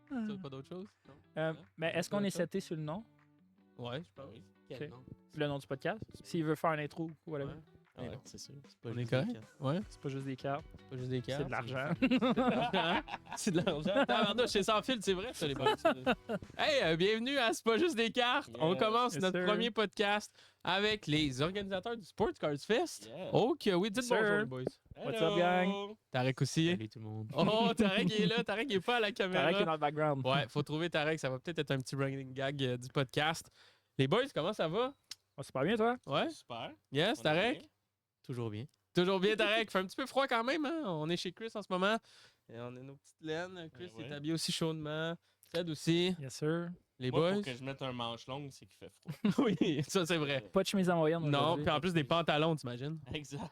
T'as pas d'autre chose? Mais est-ce qu'on est seté sur le nom? Ouais, je pense. Oui. Quel Quel nom? nom? Le nom du podcast? S'il veut faire un intro ou whatever. Ouais. Ouais, non. c'est sûr. C'est pas On est juste correct? des cartes. Ouais, C'est pas juste des cartes. c'est pas juste des cartes. C'est de l'argent. C'est de l'argent. Tabarnouche, c'est sans fil, c'est vrai, ça, les boys. Hey, bienvenue à C'est pas juste des cartes. Yes. On commence Yes, notre sir. premier podcast avec les organisateurs du Sports Cards Fest. Yeah. Ok, oui, dites Yes, bonjour, sir. les boys. What's up, gang? Tarek aussi. Salut tout le monde. Oh, Tarek est là. Tarek est pas à la caméra. Tarek est dans le background. Ouais, faut trouver Tarek. Ça va peut-être être un petit running gag du podcast. Les boys, comment ça va? Oh, c'est pas bien, toi? Ouais? Super. Yes, On est Tarek? bien. Toujours bien. Toujours bien, Tarek. Fait un petit peu froid quand même, hein? On est chez Chris en ce moment. Et on a nos petites laines. Chris Ouais. est habillé aussi chaudement. Ced aussi. Yes, sir. Les Moi, boys. pour que je mette un manche longue, c'est qu'il fait froid. Oui, ça c'est vrai. Pas de chemise en moyenne. Non, aujourd'hui. puis en plus des pantalons, t'imagines? Exact.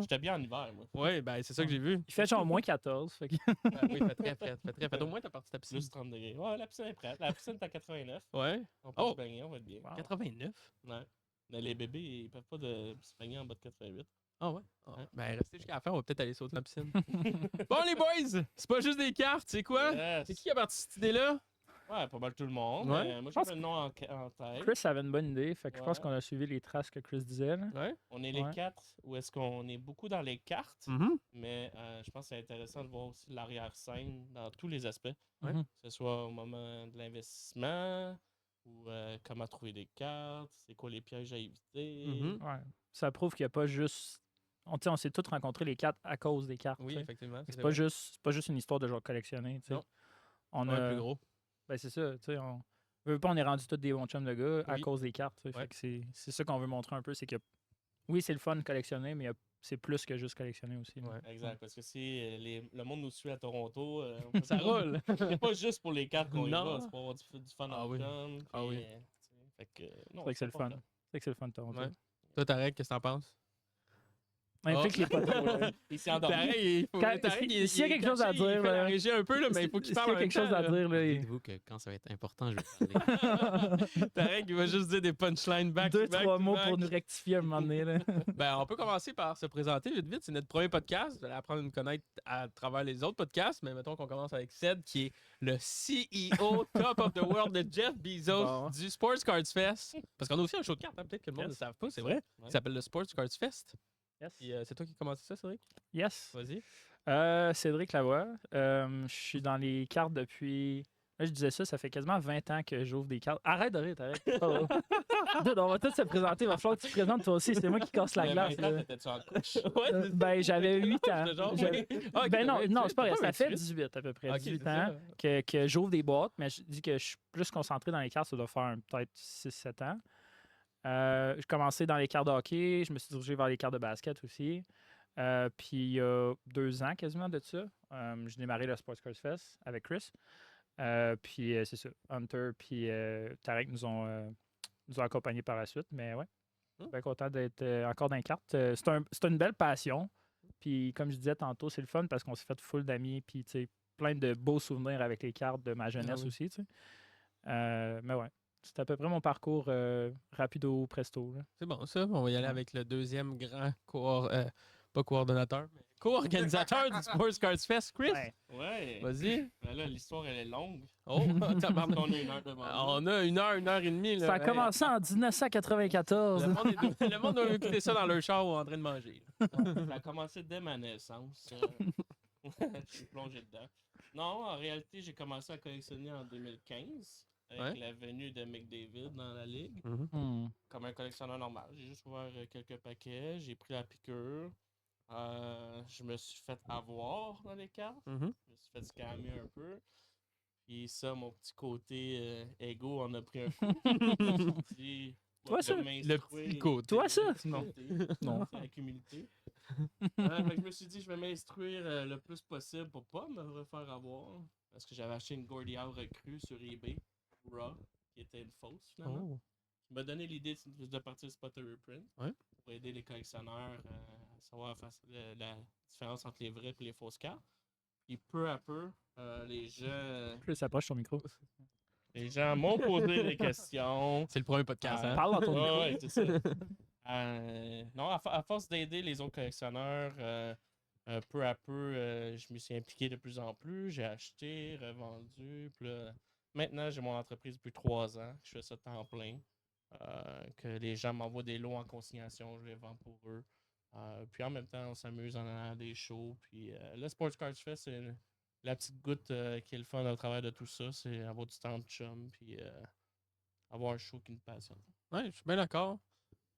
J'étais bien en hiver, moi. Oui, ben c'est ça que j'ai vu. Il fait genre moins 14. Fait que... Ben oui, fait très frais. Fait très frais. Au moins, t'as parti ta piscine. Plus 30 degrés. Ouais, la piscine est prête. La piscine est à 89. Ouais. On peut Oh. se baigner, on va être bien. Wow. 89. Ouais. Mais les bébés, ils peuvent pas se baigner en bas de 88. Ah ouais? Ah. Hein? Ben restez jusqu'à la fin, on va peut-être aller sauter dans la piscine. Bon, les boys, c'est pas juste des cartes, c'est quoi? Yes. C'est qui a parti cette idée-là? Ouais, pas mal tout le monde. Ouais. Mais moi, pense j'ai un nom en tête. Chris avait une bonne idée. Fait que je pense Ouais. qu'on a suivi les traces que Chris disait. Là. Ouais. On est les Ouais. 4, ou est-ce qu'on est beaucoup dans les cartes, Mm-hmm. mais je pense que c'est intéressant de voir aussi l'arrière-scène dans tous les aspects. Ouais. Mhm. Que ce soit au moment de l'investissement, ou comment trouver des cartes, c'est quoi les pièges à éviter. Mhm. Ouais. Ça prouve qu'il n'y a pas juste. On s'est tous rencontrés les cartes à cause des cartes. Oui, tu sais. effectivement. C'est pas juste une histoire de genre collectionner. tu sais. Non. On Ouais, a. plus gros. Ben, c'est ça. Tu sais, on veut pas, on est rendu tous des bons chums de gars à Oui. cause des cartes. tu sais. Ouais. Fait que c'est ça qu'on veut montrer un peu. C'est que oui, c'est le fun de collectionner, mais c'est plus que juste collectionner aussi. là. Ouais. Exact, parce que si le monde nous suit à Toronto, Ça roule. C'est pas juste pour les cartes qu'on y Non. va, c'est pour avoir du fun Ah en oui. com. Ah oui. Fait que, non, C'est vrai que c'est le fun. important. C'est que c'est le fun de Toronto. Ouais. Toi, Tarek, qu'est-ce que t'en penses? Implique les potos. là. Il s'est endormi. Tarek, il faut. Quand- Tarek, s'il y a il est quelque chose à caché, il dire, fait la là, régie un peu, là, mais il faut qu'il S'il y parle. a en quelque même chose temps, à là. dire, là, Dites-vous que quand ça va être important, je vais parler. Tarek, il va juste dire des punchlines back deux, to back trois to mots back. pour nous rectifier à un moment donné. Là. Ben, on peut commencer par se présenter vite vite. C'est notre premier podcast. Vous allez apprendre à nous connaître à travers les autres podcasts. Mais mettons qu'on commence avec Ced, qui est le CEO top of the world de Jeff Bezos Bon. du Sports Cards Fest. Parce qu'on a aussi un show de cartes, hein, peut-être que le monde ne Yes. le savent pas, c'est vrai. Ouais. Qui s'appelle le Sports Cards Fest. Yes. Puis, c'est toi qui as commencé ça, Cédric? Yes. Vas-y. Cédric Lavoie. Je suis dans les cartes depuis. Là, je disais ça fait quasiment 20 ans que j'ouvre des cartes. Arrête de rire, arrête. Oh. Dude, on va tous se présenter. Il va falloir que tu te présentes toi aussi. C'est moi qui casse la Mais glace. maintenant, là. t'étais-tu en couche? Ouais, Ben, j'avais 8 ans. Genre, J'avais- Ah, ok, Ben non, t'as non, 28, c'est pas vrai. t'as Ça fait 28. 18 à peu près. Ok, 18 c'est ans que j'ouvre des boîtes, mais je dis que je suis plus concentré dans les cartes. Ça doit faire peut-être 6-7 ans. J'ai commencé dans les cartes de hockey. Je me suis dirigé vers les cartes de basket aussi. Puis il y a 2 ans quasiment de ça, j'ai démarré le Sports Cards Fest avec Chris. Puis c'est ça, Hunter puis Tarek nous ont accompagnés par la suite. Mais ouais, bien content d'être encore dans les cartes. C'est une belle passion. Puis comme je disais tantôt, c'est le fun parce qu'on s'est fait full d'amis. Puis tu sais, plein de beaux souvenirs avec les cartes de ma jeunesse oui. aussi. Tu sais. Mais ouais, c'est à peu près mon parcours rapido presto. Là. C'est bon, ça. On va y aller avec le deuxième grand pas coordonnateur, mais co-organisateur du Sports Cards Fest, Chris. Ouais. Ouais. Vas-y. Ben là, l'histoire, elle est longue. Oh, tabarnak. On a une heure devant nous. On a une heure et demie. Là. Ça a commencé en 1994. Le monde a écouté ça dans leur char ou en train de manger. Ça a commencé dès ma naissance. Je suis plongé dedans. Non, en réalité, j'ai commencé à collectionner en 2015 avec Ouais. la venue de McDavid dans la ligue. Hmm. Comme un collectionneur normal. J'ai juste ouvert quelques paquets, j'ai pris la piqûre. Je me suis fait avoir dans les cartes. Je me suis fait scammer un peu. Puis ça, mon petit côté égo en a pris un coup. Je me suis dit, Toi, de ça? m'instruire, Le petit côté. Toi, ça? le petit Non. côté. Non. C'est la cumulité. Fait que je me suis dit, je vais m'instruire le plus possible pour pas me refaire avoir. Parce que j'avais acheté une Gordie Howe recrue sur eBay, Raw, qui était une fausse finalement. Oh. Qui m'a donné l'idée de partir sur Potter Reprint Ouais. pour aider les collectionneurs à savoir la différence entre les vraies et les fausses cartes. Et peu à peu, les Plus approche ton micro. gens m'ont posé des questions. C'est le premier podcast, hein? Parle dans ton micro. Ouais, c'est ça. Non, à force d'aider les autres collectionneurs, peu à peu, je me suis impliqué de plus en plus. J'ai acheté, revendu. Puis là, maintenant, j'ai mon entreprise depuis 3 ans. Je fais ça temps plein. Que les gens m'envoient des lots en consignation, je les vends pour eux. Puis en même temps, on s'amuse en allant à des shows. Puis le Sports Cards Fest, c'est la petite goutte qui est le fun au travers de tout ça. C'est avoir du temps de chum. Puis avoir un show qui nous passionne. Ouais, je suis bien d'accord.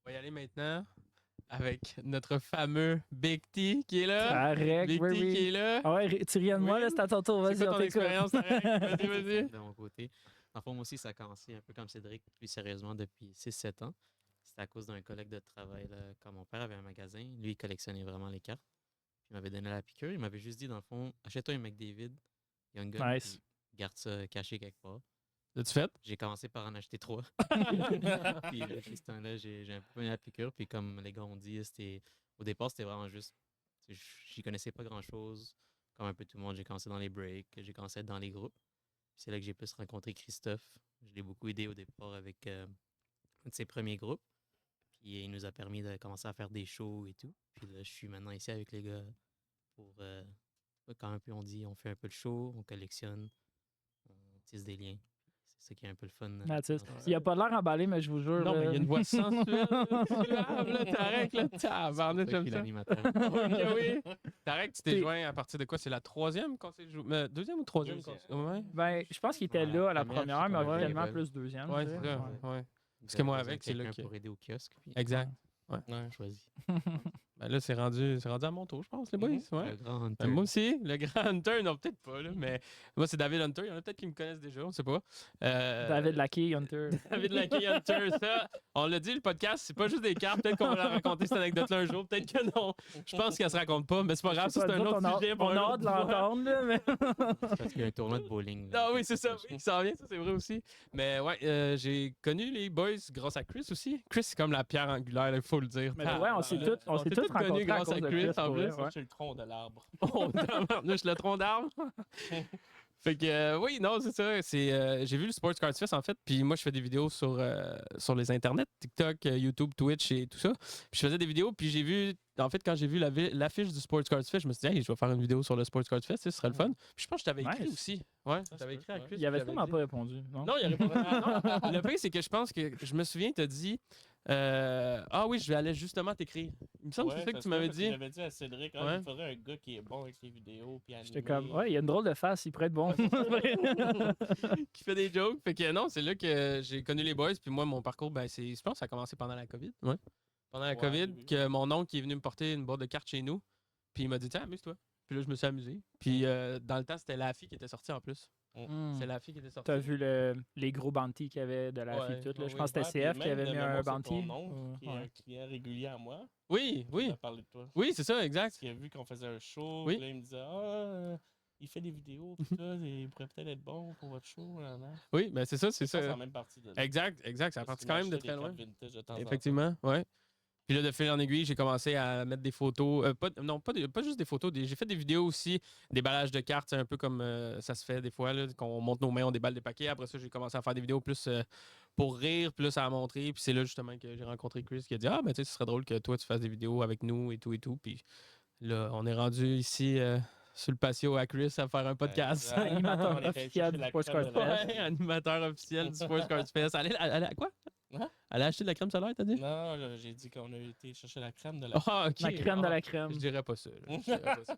On va y aller maintenant avec notre fameux Big T qui est là. Tarek, Big oui, T oui. qui est là. Ah ouais, tu riais de moi, Oui. là, c'est à ton tour. C'est Vas-y, quoi on ton t'écoute. expérience, Tarek? Vas-y, vas-y. De mon côté. En fond, moi aussi, ça a commencé un peu comme Cédric, plus sérieusement depuis 6-7 ans. C'était à cause d'un collègue de travail. Là, quand mon père avait un magasin, lui, il collectionnait vraiment les cartes. Puis il m'avait donné la piqûre. Il m'avait juste dit, dans le fond, achète-toi un McDavid, Young Gun, Nice. puis garde ça caché quelque part. L'as-tu fait? J'ai commencé par en acheter 3. Puis depuis ce temps-là, j'ai un peu mis la piqûre. Puis comme les gars ont dit, au départ, c'était vraiment juste. J'y connaissais pas grand-chose. Comme un peu tout le monde, j'ai commencé dans les breaks, j'ai commencé à être dans les groupes. Puis c'est là que j'ai plus rencontré Christophe. Je l'ai beaucoup aidé au départ avec un de ses premiers groupes. Puis il nous a permis de commencer à faire des shows et tout. Puis là, je suis maintenant ici avec les gars pour, quand un peu on dit, on fait un peu de show, on collectionne, on tisse des liens. C'est ça qui est un peu le fun. That's it. Il a pas l'air emballé, mais je vous jure. Non, mais il y a une voix sensuelle. sensuelle. Là, Tarek, là, tabarnak, j'aime ça. l'animateur. Ok, oui. Tarek, tu t'es T'es- joint à partir de quoi? C'est la troisième qu'on s'est joué? Deuxième ou troisième? Ouais, Ben, je pense qu'il était Ouais, là à la première, première, mais je suis tombé officiellement avec plus deuxième. ouais je c'est dirais. ça. Ouais. Ouais. Parce que moi, avec, c'est là quelqu'un que- pour aider au kiosque. Puis Exact. Ouais. choisi. Ben là, c'est rendu à mon tour, je pense, les boys. Ouais. Le grand Hunter. Ben, moi aussi, le grand Hunter, non, peut-être pas, là, mais moi, c'est David Hunter. Il y en a peut-être qui me connaissent déjà, on sait pas. David Lackey, Hunter. David Lackey Hunter, ça, on l'a dit, le podcast, c'est pas juste des cartes. Peut-être qu'on va la raconter cette anecdote-là un jour, peut-être que non. Je pense qu'elle se raconte pas, mais c'est pas grave, ça, c'est un autre sujet. pour On un a autre hâte de fois. l'entendre, là, mais. Parce qu'il y a un tournoi de bowling. là. Ah oui, c'est ça, oui, qui s'en vient, ça c'est vrai aussi. Mais ouais, j'ai connu les boys grâce à Chris aussi. Chris, c'est comme la pierre angulaire, il faut le dire. Mais ouais, on s'est tous tous rencontrés à grâce cause à de Chris, Chris, en pour plus. vrai, ouais. C'est le tronc de l'arbre. Oh, tabarnouche, le tronc d'arbre. Fait que, oui, non, c'est ça. J'ai vu le Sports Cards Fest, en fait. Puis moi, je fais des vidéos sur les internets, TikTok, YouTube, Twitch et tout ça. Puis je faisais des vidéos, puis j'ai vu, en fait, quand j'ai vu l'affiche du Sports Cards Fest, je me suis dit, hey, je vais faire une vidéo sur le Sports Cards Fest, ce serait le fun. Puis je pense que je t'avais écrit Nice. aussi. Ouais, Ça se t'avais peut, écrit à ouais. Chris. Il avait puis tellement j'avais pas répondu. Non? non, il a répondu. Non. Le pire, c'est que je pense que je me souviens, t'as dit ah oui, je vais aller justement t'écrire. Il me semble que c'est ça que tu m'avais dit. J'avais dit à Cédric, Ouais. il faudrait un gars qui est bon avec les vidéos. Puis J'étais animé. comme, ouais, il y a une drôle de face, il pourrait être bon. Qui fait des jokes. Fait que non, c'est là que j'ai connu les boys. Puis moi, mon parcours, ben, je pense que ça a commencé pendant la COVID. Ouais. Pendant la Ouais, COVID, oui. que mon oncle qui est venu me porter une boîte de cartes chez nous. Puis il m'a dit, tiens, amuse-toi. Puis là, je me suis amusé. Puis dans le temps, c'était la fille qui était sortie en plus. C'est la fille qui était sortie. T'as vu les gros bounties qu'il y avait de la Ouais, fille toute, là. ouais, Je pense que Ouais, c'était puis CF qui même avait de mis un mémoire, c'est bounty. ton oncle, qui est Ouais. un client régulier à moi. Oui, Il oui. m'a parlé de toi. Oui, c'est ça, exact. Parce qu'il a vu qu'on faisait un show. Oui. Puis là, il me disait, il fait des vidéos. Puis ça, il pourrait peut-être être bon pour votre show. Là, là. Oui, ben c'est ça, c'est Ça, c'est ça. la même partie de là. Exact, exact. Ça a Parce parti qu'il quand même de m'achetait très des loin. cartes vintage de temps en temps. Effectivement, ouais. Puis là, de fil en aiguille, j'ai commencé à mettre des photos. Pas juste des photos. J'ai fait des vidéos aussi, des ballages de cartes, c'est un peu comme ça se fait des fois, là, qu'on monte nos mains, on déballe des paquets. Après ça, j'ai commencé à faire des vidéos plus pour rire, plus à montrer. Puis c'est là justement que j'ai rencontré Chris qui a dit ah, ben tu sais, ce serait drôle que toi, tu fasses des vidéos avec nous et tout et tout. Puis là, on est rendu ici sur le patio à Chris à faire un podcast. Exact. Animateur On était officiel chercher du la Sports crème Cards de la- Fest. Ouais, animateur officiel du Sports Cards Fest. Allez, à quoi? Hein? Elle a acheté de la crème solaire, t'as dit? Non, là, j'ai dit qu'on a été chercher la crème de la. Ah, ok. La crème de Ah, la crème. Je dirais pas ça. Là. Je dirais pas ça.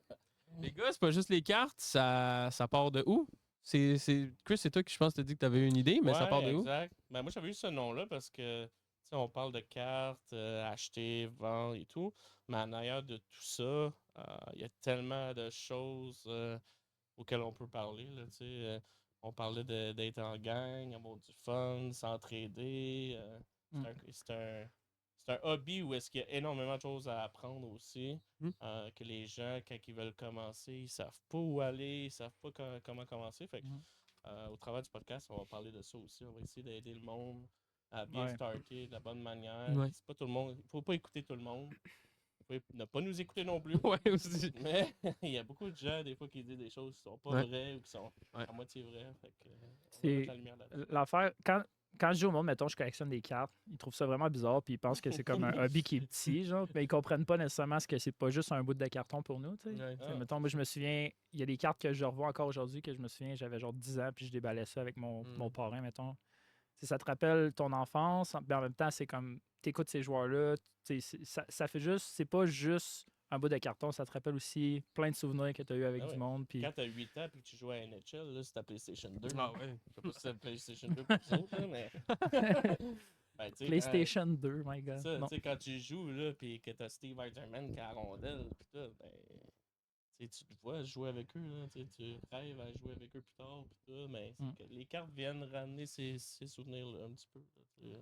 Les gars, c'est pas juste les cartes, ça part de où? Chris, c'est toi qui, je pense, t'as dit que t'avais une idée, mais ça Ouais, part de où? exact. Ben, moi, j'avais eu ce nom-là parce que, tu sais, on parle de cartes, acheter, vendre et tout. Mais en arrière de tout ça, il y a tellement de choses auxquelles on peut parler, là, tu sais. On parlait d'être en gang, avoir du fun, s'entraider. Mm. C'est un hobby où est-ce qu'il y a énormément de choses à apprendre aussi. Mm. Que les gens, quand ils veulent commencer, ils savent pas où aller, ils savent pas comment commencer. Fait que, Mm. au travers du podcast, on va parler de ça aussi. On va essayer d'aider le monde à bien Ouais. starter de la bonne manière. Ouais. C'est pas tout le monde. Il faut pas écouter tout le monde. Vous pouvez ne pas nous écouter non plus. Ouais, aussi. Mais il y a beaucoup de gens, des fois, qui disent des choses qui sont pas Ouais. vraies ou qui sont Ouais. à moitié vraies. Fait que, on va C'est- mettre la lumière là-dessus. L'affaire, quand je dis au monde, mettons, je collectionne des cartes, ils trouvent ça vraiment bizarre, puis ils pensent que c'est comme un hobby qui est petit, genre, mais ils comprennent pas nécessairement ce que c'est pas juste un bout de carton pour nous, tu sais. Ouais. T'sais, mettons, moi, je me souviens, il y a des cartes que je revois encore aujourd'hui que je me souviens, j'avais genre 10 ans, puis je déballais ça avec mon parrain, mettons. T'sais, ça te rappelle ton enfance, mais en même temps, c'est comme, t'écoutes ces joueurs-là, ça fait juste, c'est pas juste un bout de carton, ça te rappelle aussi plein de souvenirs que tu as eu avec du monde. Puis... Quand tu as 8 ans et que tu joues à NHL, là, c'est ta PlayStation 2. Ah ouais. Je sais pas si c'est la PlayStation 2 pour vous autres, là, mais. Ben, PlayStation 2, my God. Ça, quand tu joues là, puis que tu as Steve Eiserman qui a la rondelle, puis tout, ben, tu te vois jouer avec eux. Là, tu rêves à jouer avec eux plus tard, puis tout, mais que les cartes viennent ramener ces souvenirs-là un petit peu. Là,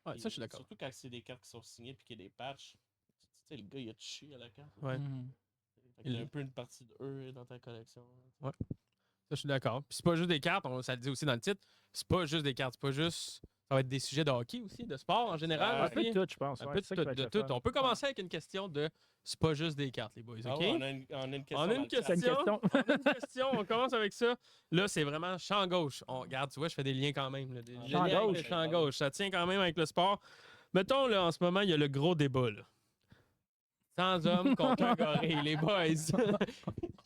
Ouais, ça, je suis d'accord. Surtout quand c'est des cartes qui sont signées et qu'il y a des patchs. Tu sais, le gars, il a touché à la carte. Ouais. Il y a un peu une partie de eux dans ta collection. Ouais. Ça, je suis d'accord. Puis c'est pas juste des cartes, ça le dit aussi dans le titre. C'est pas juste des cartes, c'est pas juste. Ça va être des sujets de hockey aussi, de sport en général. Un peu de tout, je pense. Un ouais, peu c'est ça qui va être de le tout. fun. On peut commencer avec une question de c'est pas juste des cartes, les boys, OK? Ah ouais, on a une question. On a une question. C'est une question. On a une question. On commence avec ça. Là, c'est vraiment champ gauche. Regarde, tu vois, je fais des liens quand même. Là, des Champ liens avec gauche. le champ gauche. Ça tient quand même avec le sport. Mettons, là, en ce moment, il y a le gros débat. Là. 100 hommes contre un gorille, les boys.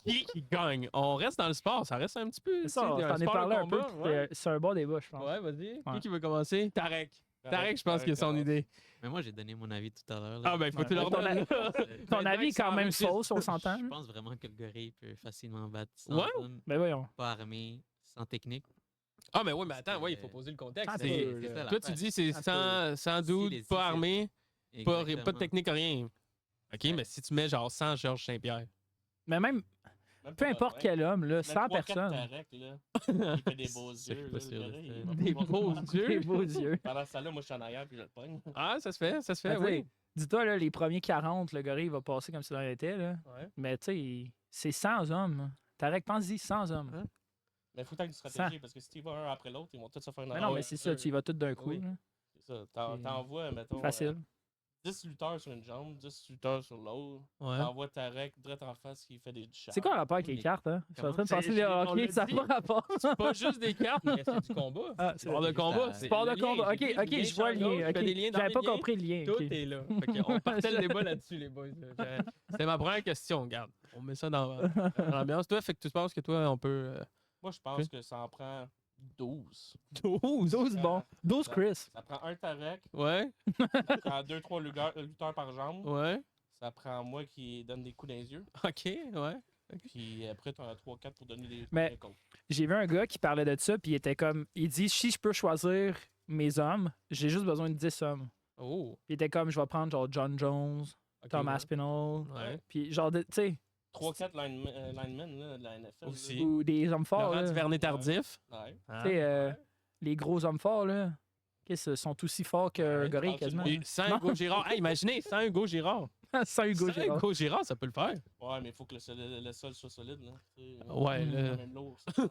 qui gagne? On reste dans le sport. Ça reste un petit peu. C'est ça, un on t'en est sport de parlé un peu. combat, puis, ouais. c'est un bon débat, je pense. Ouais, vas-y. Ouais. Qui veut commencer? Tarek, je pense qu'il a son commence. idée. Mais moi, j'ai donné mon avis tout à l'heure. Ah, ben, il faut que tu Ouais. leur Ton donnes. Ton avis est quand même fausse, on s'entend. Je là? pense vraiment que le gorille peut facilement battre 100 Ouais? hommes, Ben voyons. pas armé, sans technique. Ah, mais oui, mais attends, ouais, il faut poser le contexte. Ah, C'est- peu, c'est là. ça, Toi, tu l'affaire. dis c'est Un 100 Si dudes, les- si pas c'est- armés, pas de Exactement. technique, rien. OK, mais si tu mets genre 100 Georges Saint-Pierre. Mais même, Même peu pas, importe ouais. quel homme, là, Même 100 3-4 personnes. Tarek, là, il fait des beaux Ça, je suis yeux. pas là, sûr le de gorille, ça. il va Des pouvoir- beaux Des yeux. beaux yeux. Pendant ce temps-là, moi, je suis en arrière puis je le pogne. Ah, ça se fait, Ben, oui. dis-toi, là, les premiers 40, le gorille va passer comme si de rien n'était. Là. Ouais. Mais tu sais, c'est 100 hommes. Hein. Tarek, pense-y, 100 hommes. Hein? Mais il faut que tu aies une stratégie parce que si tu vas un après l'autre, ils vont tous se faire une Mais non, mais c'est ça, tu y vas tout d'un coup. Oui. là. C'est ça. T'envoies, mettons. Facile. 10 lutteurs sur une jambe, 10 lutteurs sur l'autre. Ouais. T'envoies Tarek direct en face qui fait des chats. C'est quoi le rapport avec les Mais cartes? Hein? Je suis en train de comment- penser C'est- les on hockey, l'a ça dit. n'a pas rapport. C'est pas juste des cartes, mais c'est du combat. Ah, c'est Sport de juste combat. à- c'est Sport de le lien. combat. J'ai Ok, dit, ok, je vois le champ gauche, lien. je fais des ok. liens dans J'avais mes pas liens. compris le lien. Tout ok. est là. On partait le débat là-dessus, les boys. C'était ma première question. Regarde, on met ça dans l'ambiance. Toi, fait que tu penses que toi, on peut. Moi, je pense que ça en prend 12. 12. 12 bon. 12 Ça- Chris. Ça prend un Tarek, Ouais, ça prend 2-3 lutteurs par jambe. ouais. Ça prend moi qui donne des coups dans les yeux. OK, ouais. Puis après, tu en as 3-4 pour donner des Mais- coups. J'ai vu un gars qui parlait de ça, puis il était comme. Il dit si je peux choisir mes hommes, j'ai juste besoin de 10 hommes. Oh. Puis il était comme je vais prendre genre John Jones, OK, Thomas ouais. Spinall. Ouais. Puis genre, tu sais, 3-4 linemen là, de la NFL. Aussi. là. ou des hommes forts. Laurent là. Duvernay tardif. Ouais. Ah. Tu sais, les gros hommes forts, là, qu'est-ce, sont aussi forts qu'un Ouais, gorille tu quasiment. parles Et sans Non. Hugo Girard. Hey, imaginez, sans Hugo Girard. Sans Hugo Sans Girard. Hugo Girard, ça peut le faire. Ouais, mais il faut que le sol soit solide. Là. Tu sais, Ouais, c'est là. quand même lourd, ça.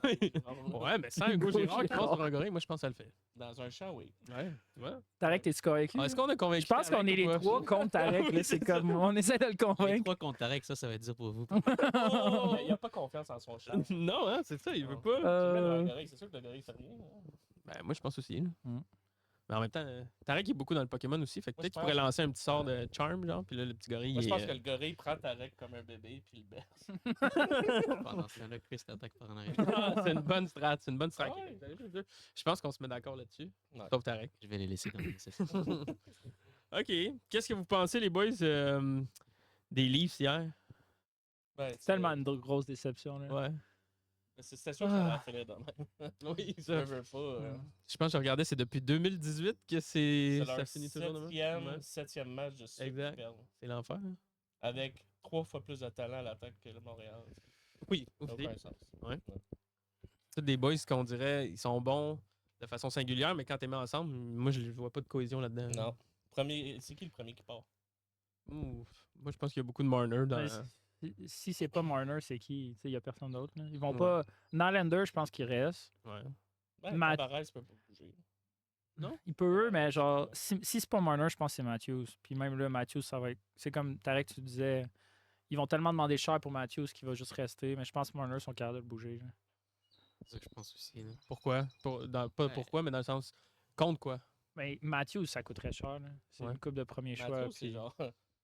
Ouais, mais sans Hugo Hugo Girard qui passe Girard. pour un gorille, moi, je pense que ça le fait. Dans un champ, oui. Ouais, tu vois. Tarek, t'es-tu convaincu? Ah, Est-ce qu'on a convaincu Je pense qu'on Tarek est ou les pas? trois contre Tarek. là. Oui, C'est c'est comme, on essaie de le Les convaincre. 3 contre Tarek, ça va être dur pour vous. Oh! Il n'a pas confiance en son champ. Non, hein, c'est ça, il veut Non. pas. Tu mets Euh, le gorille, c'est sûr que le gorille fait rien. hein. Ben, moi, je pense aussi. Là. Mm. Mais en même temps, Tarek est beaucoup dans le Pokémon aussi. Fait que Moi, peut-être je qu'il pourrait pense- lancer un petit sort de charm, genre. Puis là, le petit gorille. Moi, je il pense est, que le gorille prend Tarek comme un bébé puis le berce. Pendant ce temps-là, Chris t'attaque par en arrière. Ah, c'est une bonne strat. C'est une bonne strat. Ah ouais. Je pense qu'on se met d'accord là-dessus. Ouais. Sauf Tarek. Je vais les laisser dans le OK. Qu'est-ce que vous pensez, les boys, des Leafs hier? Ben, C'est tellement une grosse déception. Là. Ouais. C'était sûr que ça allait finir de même. Oui, Je ça. veux pas. Je pense que je regardais, c'est depuis 2018 que C'est ça leur finit toujours de même. Ouais. septième match de suite Exact. qu'ils perdent. C'est l'enfer. hein? Avec 3 fois plus de talent à l'attaque que le Montréal. Oui, Ça n'a aussi. aucun sens. C'est des boys qu'on dirait, ils sont bons de façon singulière, mais quand t'es mis ensemble, moi, je vois pas de cohésion là-dedans. Non. C'est qui le premier qui part? Ouf. Moi, je pense qu'il y a beaucoup de Marner dans... Ben, si c'est pas Marner, c'est qui? Il n'y a personne d'autre. là. Ils vont Ouais. pas. Nylander, je pense qu'il reste. Ouais. Ben, Matt- Tavares peut pas bouger. Il peut, mais genre, si c'est pas Marner, je pense que c'est Matthews. Puis même là, Matthews, ça va être. C'est comme Tarek, tu disais. Ils vont tellement demander cher pour Matthews qu'il va juste rester. Mais je pense que Marner sont capables de le bouger. là. C'est ça que je pense aussi. Là. Pourquoi? Pas Ouais. pourquoi, mais dans le sens... Contre quoi? Mais Matthews, ça coûterait cher. Là. C'est Ouais. une coupe de premier choix. Matthews, c'est Puis genre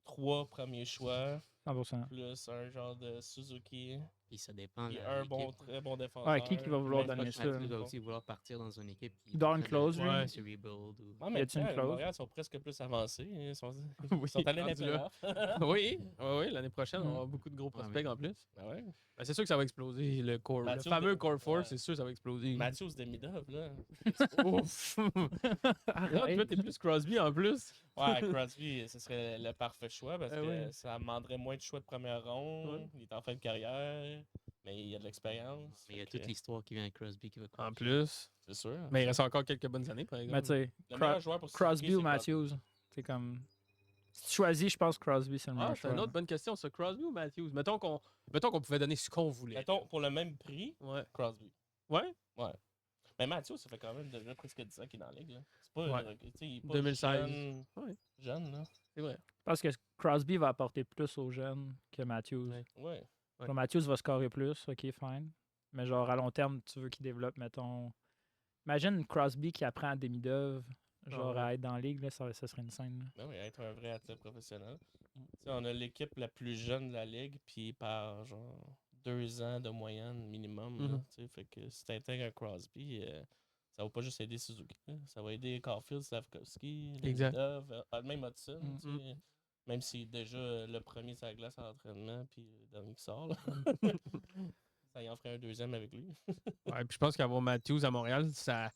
3 premiers choix, 100%. plus un genre de Suzuki, Puis ça dépend. puis la- un l'équipe. très bon défenseur. Ouais, qui va vouloir Même pas donner que ça? Matthews Matthews va va aussi vouloir partir dans une équipe qui Dans une fait clause, de- lui. ouais, sur rebuild. Ou... En Y même a-t-il une temps, clause? Montréal sont presque plus avancés. Ils sont, Oui, ils sont allés dans les rendu là. playoffs. Oui, oui, l'année prochaine, on va Mm. avoir beaucoup de gros Ouais, prospects mais- en plus. Ben ouais. Ben, c'est sûr que ça va exploser, le core. Matthews, le fameux de- core 4, ouais. c'est sûr que ça va exploser. Matthews Demidov, là. Ouf! Là, toi, t'es plus Crosby en plus. Ouais, Crosby, ce serait le parfait choix parce Ah que ouais. ça demanderait moins de choix de première ronde. Ouais. Il est en fin de carrière, mais il a de l'expérience. Mais il y a Fait que toute l'histoire qui vient avec Crosby qui va En coacher. plus. C'est sûr. Mais il reste encore quelques bonnes années, par exemple. Mais tu sais, Le meilleur joueur pour Crosby Suzuki, ou c'est Matthews? C'est comme. Si tu choisis, je pense que Crosby, c'est le Ah, meilleur c'est choix. une autre bonne question, ça. Crosby ou Matthews? Mettons qu'on pouvait donner ce qu'on voulait. Mettons, pour le même prix, Ouais. Crosby. Ouais? Mais Matthews, ça fait quand même déjà presque 10 ans qu'il est dans la ligue. Là. C'est pas, Ouais. tu sais, il est pas 2016. jeune, Ouais. jeune là. C'est vrai. Parce que Crosby va apporter plus aux jeunes que Matthews. Ouais. Ouais. Ouais. Genre, Matthews va scorer plus, ok, fine. Mais genre, à long terme, tu veux qu'il développe, mettons. Imagine Crosby qui apprend à Demidov, genre ouais. à être dans la ligue, là, ça serait une scène. Là. Ben oui, être un vrai athlète professionnel. Tu sais, on a l'équipe la plus jeune de la ligue, puis par genre 2 ans de moyenne minimum. Là, Mhm. tu sais, fait que si t'intègres un Crosby, ça va pas juste aider Suzuki. Là, ça va aider Caulfield, Slavkovski, Exact. Demidov, même Hudson. Mhm. Tu sais, même si déjà le premier sur la glace à l'entraînement, puis le dernier qui sort. Là. Ça y en ferait un deuxième avec lui. Ouais, puis je pense qu'avoir Matthews à Montréal, ça.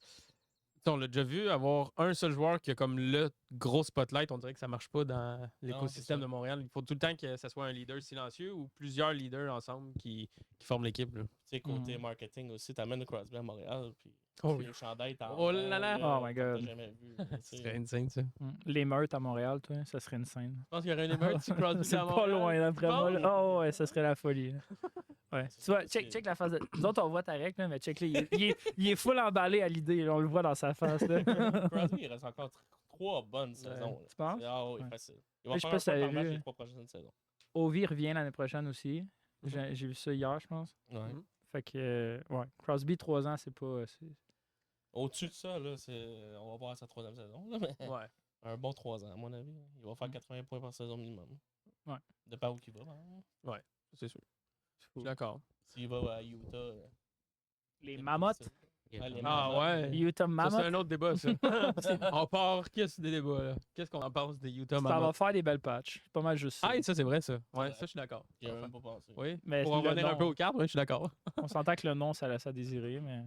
On l'a déjà vu, avoir un seul joueur qui a comme le gros spotlight, on dirait que ça marche pas dans l'écosystème ça. de Montréal. Il faut tout le temps que ça soit un leader silencieux ou plusieurs leaders ensemble qui forment l'équipe. Là. Tu sais, côté Mhm. marketing aussi, t'amènes Crosby à Montréal, puis Oh oui. les chandails t'en Oh là là! Oh my t'as God. jamais vu. tu Ce sais. serait insane, ça. L'émeute à Montréal, toi, ça serait une scène. Je pense qu'il y aurait une émeute si Crosby C'est à pas Montréal. loin, d'après moi. là. penses? Oh, ouais, ça serait la folie. là. Ouais. Tu vois, C'est- check la face de. Nous autres, on voit Tarek, là, mais check là, il est full emballé à l'idée. là, on le voit dans sa face. Là. Crosby, il reste encore 3 bonnes saisons. là. Tu penses? Ah oui, Ouais. facile. Il Mais va je sais faire pas un si point t'avais par match vu. les 3 prochaines saisons. Ovi revient l'année prochaine aussi. J'ai vu ça hier, je pense. Ouais. Mhm. Fait que, ouais. Crosby, 3 ans, c'est pas. Au-dessus de ça, là, on va voir sa 3e saison. Là, mais Ouais. un bon 3 ans, à mon avis. Il va faire 80 points par saison minimum. Ouais. De par où qu'il va. Hein. C'est sûr. Je suis d'accord. S'il va à Utah. Les Mammoths. Il y a Ah, les pas- Ah Mammoths. ouais. Utah Ça, Mammoths. c'est un autre débat, ça. On part, qu'est-ce des débats, là? Qu'est-ce qu'on en pense des Utah Ça va Mammoths? faire des belles patchs. Pas mal juste ça. Ah, ça, c'est vrai, ça. Ouais, Ouais. ça, je suis d'accord. J'y ai même pas pensé. Oui. Mais Pour en le revenir un nom- peu aux cartes, oui, je suis d'accord. On s'entend que le nom, ça laisse à désirer, mais.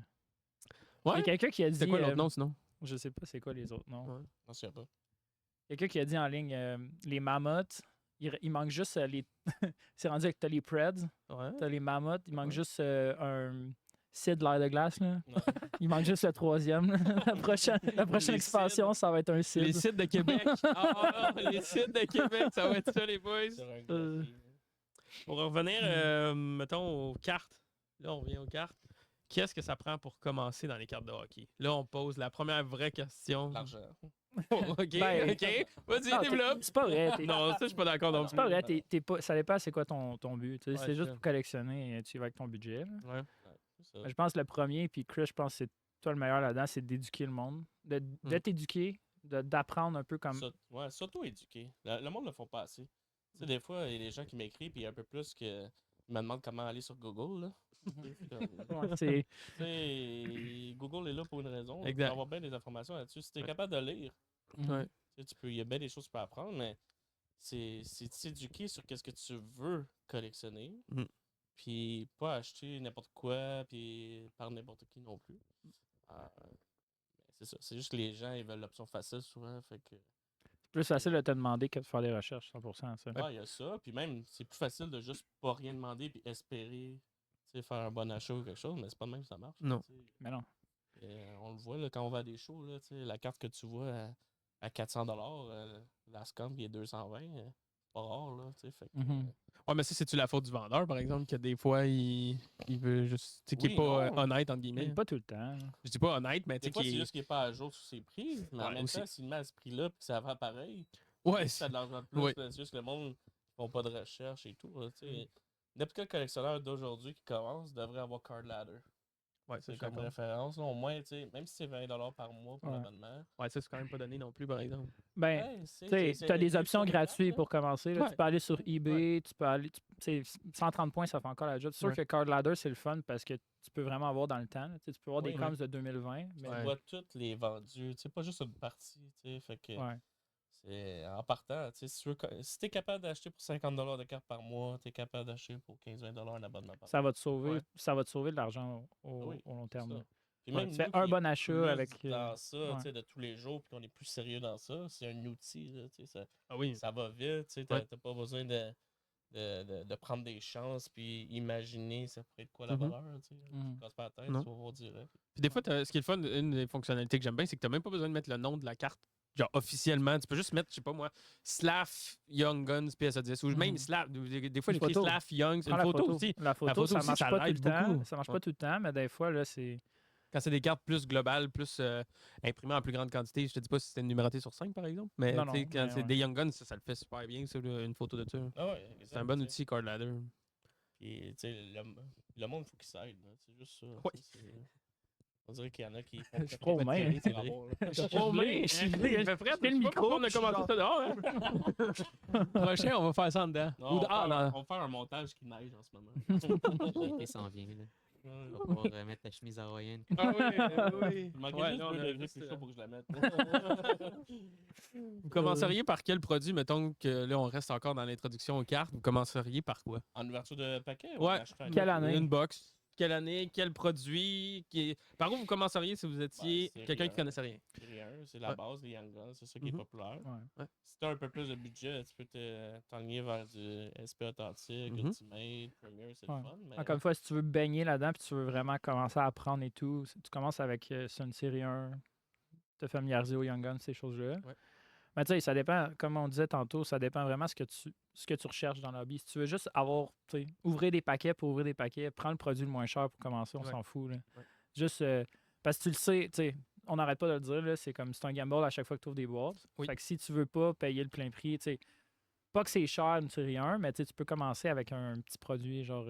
Il y Ouais. a quelqu'un qui a dit. C'est quoi l'autre nom, sinon? Je sais pas c'est quoi les autres noms. Ouais. Je m'en souviens pas. Quelqu'un qui a dit en ligne les Mammoths, il manque juste les. C'est rendu que t'as les Preds, Ouais. t'as les Mammoths, il manque Ouais. juste un Sid l'air de glace. Là. Non. Il manque juste le 3e. là. La prochaine Les expansion, ça va être un Sid. Les sites de Québec. Ah, les sites de Québec, ça va être ça, les boys. Sur un Euh. glacier. Pour revenir, mettons, aux cartes. Là, on revient aux cartes. Qu'est-ce que ça prend pour commencer dans les cartes de hockey? Là, on pose la première vraie question. L'argent. OK, Ben, OK. Vas-y, Non, développe. c'est pas vrai. Non, ça, je suis pas d'accord non C'est plus. pas vrai. T'es pas, ça dépend c'est quoi ton but. tu sais, Ouais, c'est c'est juste ça. pour collectionner et tu y vas avec ton budget. là. Ouais. C'est ça. Mais je pense que le premier, puis Chris, je pense que c'est toi le meilleur là-dedans, c'est d'éduquer le monde. De t'éduquer, d'apprendre un peu comme. Ouais, s'auto-éduquer. Le monde ne le font pas assez. Tu sais, des fois, il y a des gens qui m'écrivent, puis un peu plus que. Ils me demandent comment aller sur Google. Là. Ouais, c'est- Tu sais, Google est là pour une raison. Tu Exact. peux avoir bien des informations là-dessus. Si tu es capable de lire, Ouais. il y a bien des choses que tu peux apprendre, mais c'est de s'éduquer sur qu'est-ce que tu veux collectionner. Mhm. Puis pas acheter n'importe quoi, puis par n'importe qui non plus. C'est ça. C'est juste que les gens, ils veulent l'option facile souvent. Fait que. C'est plus facile de te demander que de faire des recherches, 100%. Ça. Ouais, il y a ça. Puis même, c'est plus facile de juste pas rien demander puis espérer faire un bon achat ou quelque chose, mais c'est pas de même que ça marche. Non. tu sais. Mais non. On le voit là, quand on va à des shows, là, tu sais, la carte que tu vois à 400$, la scam qui est 220$, c'est pas rare. Là, tu sais, fait que, Mhm. Ouais, mais ça, c'est-tu la faute du vendeur, par exemple, que des fois, il veut juste. Tu sais, qu'il Oui, est pas non. honnête, entre Mais guillemets. pas tout le temps. Je dis pas honnête, mais tu des sais, fois, c'est qu'il juste qu'il est pas à jour sur ses prix, mais en Ouais, même aussi. temps, s'il met à ce prix-là puis que ça va pareil, Ouais, ça a de l'argent de plus, oui. c'est juste que le monde ne font pas de recherche et tout. Là, tu sais. N'importe quel collectionneur d'aujourd'hui qui commence devrait avoir Card Ladder. Ouais, ça, C'est je suis comme d'accord. référence. Là, au moins, tu sais, même si c'est 20$ par mois pour Ouais. l'abonnement. Ouais, ça, c'est quand même pas donné non plus, par exemple. Ben, Hey, tu as des options gratuites pour commencer. Là. Ouais. Tu peux aller sur eBay, tu peux aller. 130 points, ça fait encore la job. C'est sûr Ouais. que Card Ladder, c'est le fun parce que tu peux vraiment avoir dans le temps. Là. Tu peux avoir Oui, des ouais. comms de 2020. Mais Tu vois toutes les vendus, tu sais, pas juste une partie, tu sais, fait que ouais. c'est en partant, tu sais, si t'es capable d'acheter pour 50$ de carte par mois, t'es capable d'acheter pour 15-20$ un abonnement par mois. Ça va te sauver, Ouais. ça va te sauver de l'argent au Oui, long c'est terme. ça. là. Puis Ouais, même Tu fais nous un qui bon est achat plus avec. dans ça, ouais. tu sais, de tous les jours, puis qu'on est plus sérieux dans ça, c'est un outil, là, tu sais, Ah oui. ça va vite, tu sais, Ouais. t'as pas besoin de prendre des chances, puis imaginer ça pourrait être quoi la Mhm. valeur, tu sais, Mhm. tu te casses pas la tête, Non. tu vas voir direct. Puis des fois, ce qui est le fun, une des fonctionnalités que j'aime bien, c'est que t'as même pas besoin de mettre le nom de la carte. Genre officiellement, tu peux juste mettre, je sais pas moi, Slav Young Guns PSA10 ou même Mhm. Slav. Des fois, Une j'écris photo. Slav Young. Prends Une la photo aussi. La photo, photo ça aussi, marche ça pas tout le l'aide temps. beaucoup. Ça marche Ouais. pas tout le temps, mais des fois, là, c'est. Quand c'est des cartes plus globales, plus imprimées en plus grande quantité, je te dis pas si c'était numéroté sur 5 par exemple, mais Non, tu sais, non, quand mais c'est ouais. des Young Guns, ça le fait super bien, ça, là, une photo de ça. Ah ouais, C'est un exact, bon tu sais. outil, Card Ladder. Puis, tu sais, le monde, il faut qu'il s'aide, là, c'est juste ça. Ouais. Tu sais, on dirait qu'il y en a qui font Je suis pas aux mains, c'est hein. vrai. Je suis Oh, gelé, mais je suis gelé. il fait frais, Je fais le micro, on a puis je suis commencé genre- ça dehors. Hein? Prochain, on va faire ça en dedans. Non, Ou on, va dehors, faire, là. on va faire un montage qui neige en ce moment. L'été s'en vient, là. Tu vas pouvoir mettre ta chemise hawaïenne. Ah oui. Il manquait Ouais, juste non, deux on a degrés juste, plus chaud pour que je la mette. Vous commenceriez par quel produit, mettons que là, on reste encore dans l'introduction aux cartes, vous commenceriez par quoi? En ouverture de paquet ou Ouais. en achetant un Quelle paquet? année? Une box. Quelle année, quel produit? Par où vous commenceriez si vous étiez c'est quelqu'un qui rien. connaissait rien? Rien, c'est la Ouais. base des Young Guns, c'est ça qui est Mhm. populaire. Ouais. Si t'as un peu plus de budget, tu peux t'enligner vers du SP authentique, Mhm. Ultimate, Premier, c'est Ouais. le fun. Mais Encore une fois, si tu veux baigner là-dedans puis tu veux vraiment commencer à apprendre et tout, tu commences avec une série 1, te familiariser aux Young Guns, ces choses-là. Ouais. Mais tu sais, ça dépend, comme on disait tantôt, ça dépend vraiment ce que tu recherches dans le hobby. Si tu veux juste avoir, tu sais, ouvrir des paquets pour ouvrir des paquets, prends le produit le moins cher pour commencer, on Ouais. s'en fout. Là. Ouais. Juste parce que tu le sais, tu sais, on n'arrête pas de le dire, là, c'est comme c'est un gamble à chaque fois que tu ouvres des boîtes. Oui. Fait que si tu veux pas payer le plein prix, tu sais, pas que c'est cher une série 1, mais tu sais, tu peux commencer avec un petit produit genre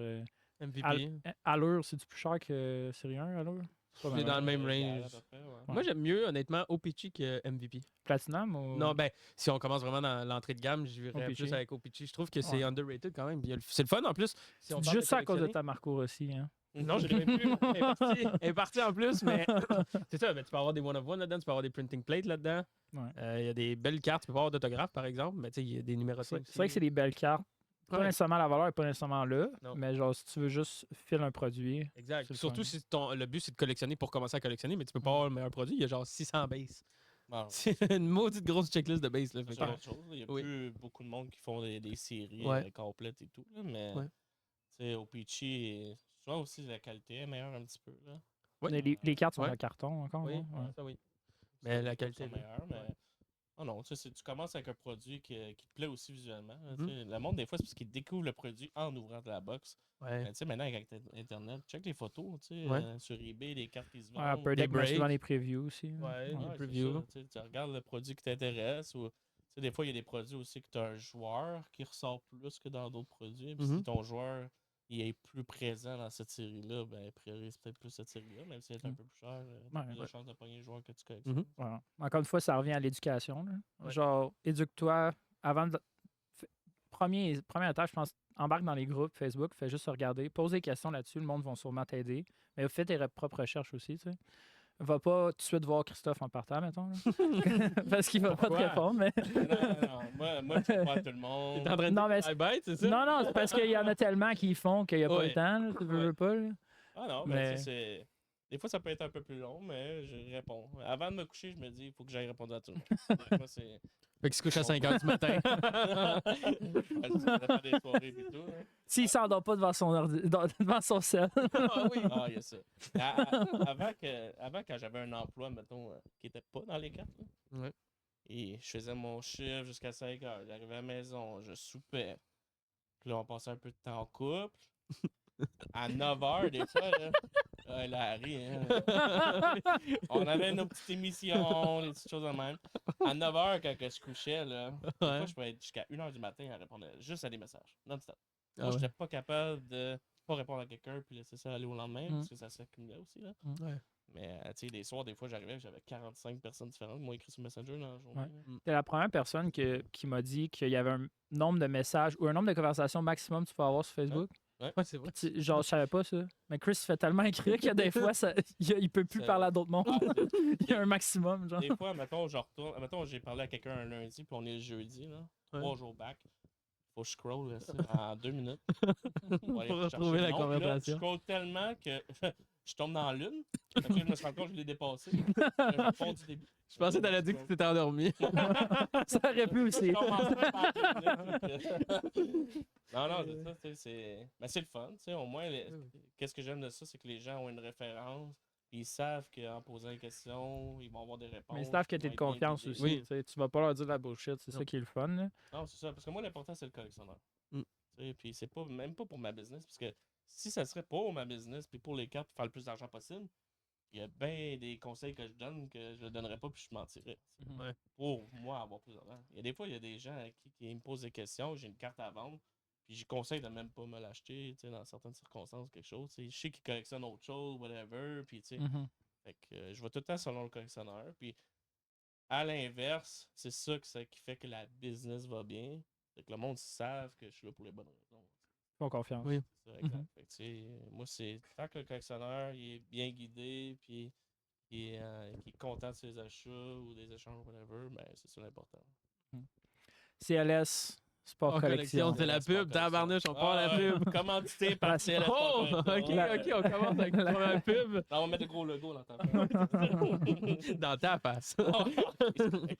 MVP. Allure, c'est-tu plus cher que série 1, Allure? Pas C'est mal. dans le même égal, range. à peu près, ouais. Ouais. Moi, j'aime mieux, honnêtement, OPC que MVP. Platinum ou. Non, ben, si on commence vraiment dans l'entrée de gamme, je verrais OPC. plus avec OPC. Je trouve que c'est Ouais. underrated quand même. C'est le fun en plus. Si on C'est parle juste ça à cause de collectionner. ta Marco Rossi, hein? Non, je l'ai même plus. Elle est partie en plus, mais c'est ça. Mais tu peux avoir des one-of-one là-dedans, tu peux avoir des printing plates là-dedans. Ouais. Il y a des belles cartes, tu peux pas avoir d'autographes, par exemple, mais tu sais, il y a des numérotés C'est aussi. vrai que c'est des belles cartes. Pas Ouais. nécessairement la valeur est pas nécessairement là, Non. mais genre si tu veux juste filer un produit. Exact. C'est le Surtout fun. si le but c'est de collectionner pour commencer à collectionner, mais tu peux pas Mm. avoir le meilleur produit. Il y a genre 600 bases. Bon, C'est une maudite grosse checklist de base. Là, fait c'est que- autre chose. Il y a Oui. plus beaucoup de monde qui font des séries Ouais. complètes et tout. Là, mais Ouais. tu sais, au Peachy, souvent aussi la qualité est meilleure un petit peu. Là. Ouais. Les cartes sont Ouais. en carton encore. Oui, non? Ouais. ça oui. Ça, Mais les la autres qualité. sont là. meilleures, mais Ouais. oh non, tu sais, tu commences avec un produit qui te plaît aussi visuellement. Là, tu Mhm. sais. Le monde, des fois, c'est parce qu'il découvre le produit en ouvrant de la box. Ouais. Mais tu sais, maintenant, avec Internet, check les photos, tu sais, Ouais. sur eBay, les cartes qui se Ouais, vendent. Upper Deck met breaks. souvent les previews aussi. Ouais, Ouais. les Ouais, c'est previews. ça, tu sais, tu regardes le produit qui t'intéresse ou tu sais, des fois, il y a des produits aussi que tu as un joueur qui ressort plus que dans d'autres produits. Puis Mhm. si ton joueur il est plus présent dans cette série-là, ben priorise peut-être plus cette série-là, même si elle est un Mm. peu plus chère. Tu Ouais. plus de Ouais. chances de pogner le joueur que tu collectionnes. Mhm. Voilà. Encore une fois, ça revient à l'éducation. là. Ouais. Genre, éduque-toi avant de. Première étape, je pense, embarque dans les groupes Facebook, fais juste regarder, pose des questions là-dessus, le monde va sûrement t'aider. Mais fais tes propres recherches aussi, tu sais. Va pas tout de suite voir Christophe en partant, mettons. là. Parce qu'il va pas te Pourquoi? répondre, mais. Non, moi je pas tout le monde. T'es en train de Non, mais dire bye, c'est ça? Non, non, c'est parce qu'il y en a tellement qui font qu'il n'y a pas Ouais. le temps, là, tu veux, Ouais. veux pas. Là. Ah non, Mais- mais tu sais, c'est. Des fois, ça peut être un peu plus long, mais je réponds. Avant de me coucher, je me dis, il faut que j'aille répondre à tout le monde. Moi, c'est. Fait qu'il se couche à 5h du matin. Ça dépend des soirées et tout. Hein. S'il s'endort pas devant devant son sel. Ah oui. Ah, il y a ça. Avant, quand j'avais un emploi, mettons, qui était pas dans les cartes, là, Ouais. et je faisais mon chiffre jusqu'à 5 heures. J'arrivais à la maison, je soupais. Puis là, on passait un peu de temps en couple. À 9 heures, des fois, là. Larry, hein. On avait nos petites émissions, des petites choses de même. À 9 heures, quand que je couchais, là, des fois, je pouvais être jusqu'à 1 heure du matin à répondre juste à des messages, non-stop. Ah Moi, ouais. j'étais pas capable de pas répondre à quelqu'un puis laisser ça aller au lendemain, parce que ça s'accumulait aussi. Là. Ouais. Mais tu sais, des soirs, des fois, j'arrivais, j'avais 45 personnes différentes qui m'ont écrit sur Messenger dans la journée. Ouais. T'es la première personne qui m'a dit qu'il y avait un nombre de messages ou un nombre de conversations maximum que tu peux avoir sur Facebook. Ouais, c'est vrai. Genre, je savais pas ça. Mais Chris se fait tellement écrire que des fois, il peut plus parler à d'autres mondes. Il y a un maximum. Genre. Des fois, mettons, je retourne. Mettons, j'ai parlé à quelqu'un un lundi, puis on est le jeudi, là. 3 jours back. Faut que je scroll là, ça, en 2 minutes. Pour retrouver la conversation. Je scroll tellement que je tombe dans l'une. Après, je me suis rendu compte que je l'ai dépassé. Je fonds du début. Je pensais que t'allais dire que tu t'étais endormi. Ça aurait pu aussi. Je commencerai par 2 minutes. Non, c'est ça. Mais c'est le fun. Au moins, qu'est-ce que j'aime de ça, c'est que les gens ont une référence. Ils savent qu'en posant une question, ils vont avoir des réponses. Mais ils savent que tu es de confiance aussi. Oui. Tu vas pas leur dire de la bullshit. C'est ça qui est le fun. Là. Non, c'est ça. Parce que moi, l'important, c'est le collectionneur. Puis c'est pas, même pas pour ma business. Parce que si ça serait pour ma business, puis pour les cartes, pour faire le plus d'argent possible, il y a bien des conseils que je donne que je ne donnerais pas, puis je mentirais. Ouais. Pour moi, avoir plus d'argent. Il y a des fois, il y a des gens qui me posent des questions, j'ai une carte à vendre, puis j'y conseille de même pas me l'acheter, dans certaines circonstances, quelque chose. Je sais qu'ils collectionnent autre chose, whatever, puis tu sais. Fait que je vais tout le temps selon le collectionneur. Puis à l'inverse, c'est ça qui fait que la business va bien. C'est que le monde savent que je suis là pour les bonnes raisons. Ils font confiance. Oui. C'est ça, exact. Fait que, moi, c'est tant que le collectionneur il est bien guidé, puis qu'il est content de ses achats ou des échanges, whatever, ben c'est ça l'important. CLS, Sport Collection. C'est la pub, tabarnouche, on part la pub. Commandité par CLS. Oh, ok, on commence avec la pub. Non, on va mettre le gros logo dans ta face. Dans ta face.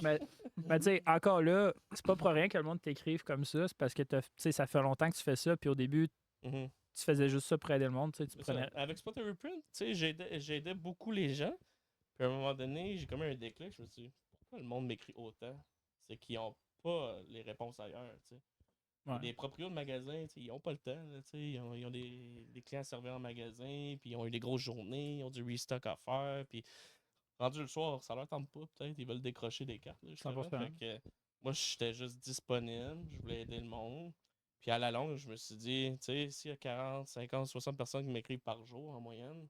mais tu sais, encore là, c'est pas pour rien que le monde t'écrive comme ça. C'est parce que ça fait longtemps que tu fais ça. Puis au début, tu faisais juste ça pour aider le monde. Tu prenais... Avec Spot and Reprint, j'aidais beaucoup les gens. Puis à un moment donné, j'ai comme un déclic. Je me suis dit, pourquoi le monde m'écrit autant? C'est qu'ils n'ont pas les réponses ailleurs. Ouais. Des propriétaires de magasins, ils n'ont pas le temps. Là, ils ont des clients servis en magasin, puis ils ont eu des grosses journées, ils ont du restock à faire. Puis rendu le soir, ça leur tente pas, peut-être. Ils veulent décrocher des cartes. Là, fait que, moi, j'étais juste disponible. Je voulais aider le monde. Puis à la longue, je me suis dit, s'il y a 40, 50, 60 personnes qui m'écrivent par jour en moyenne,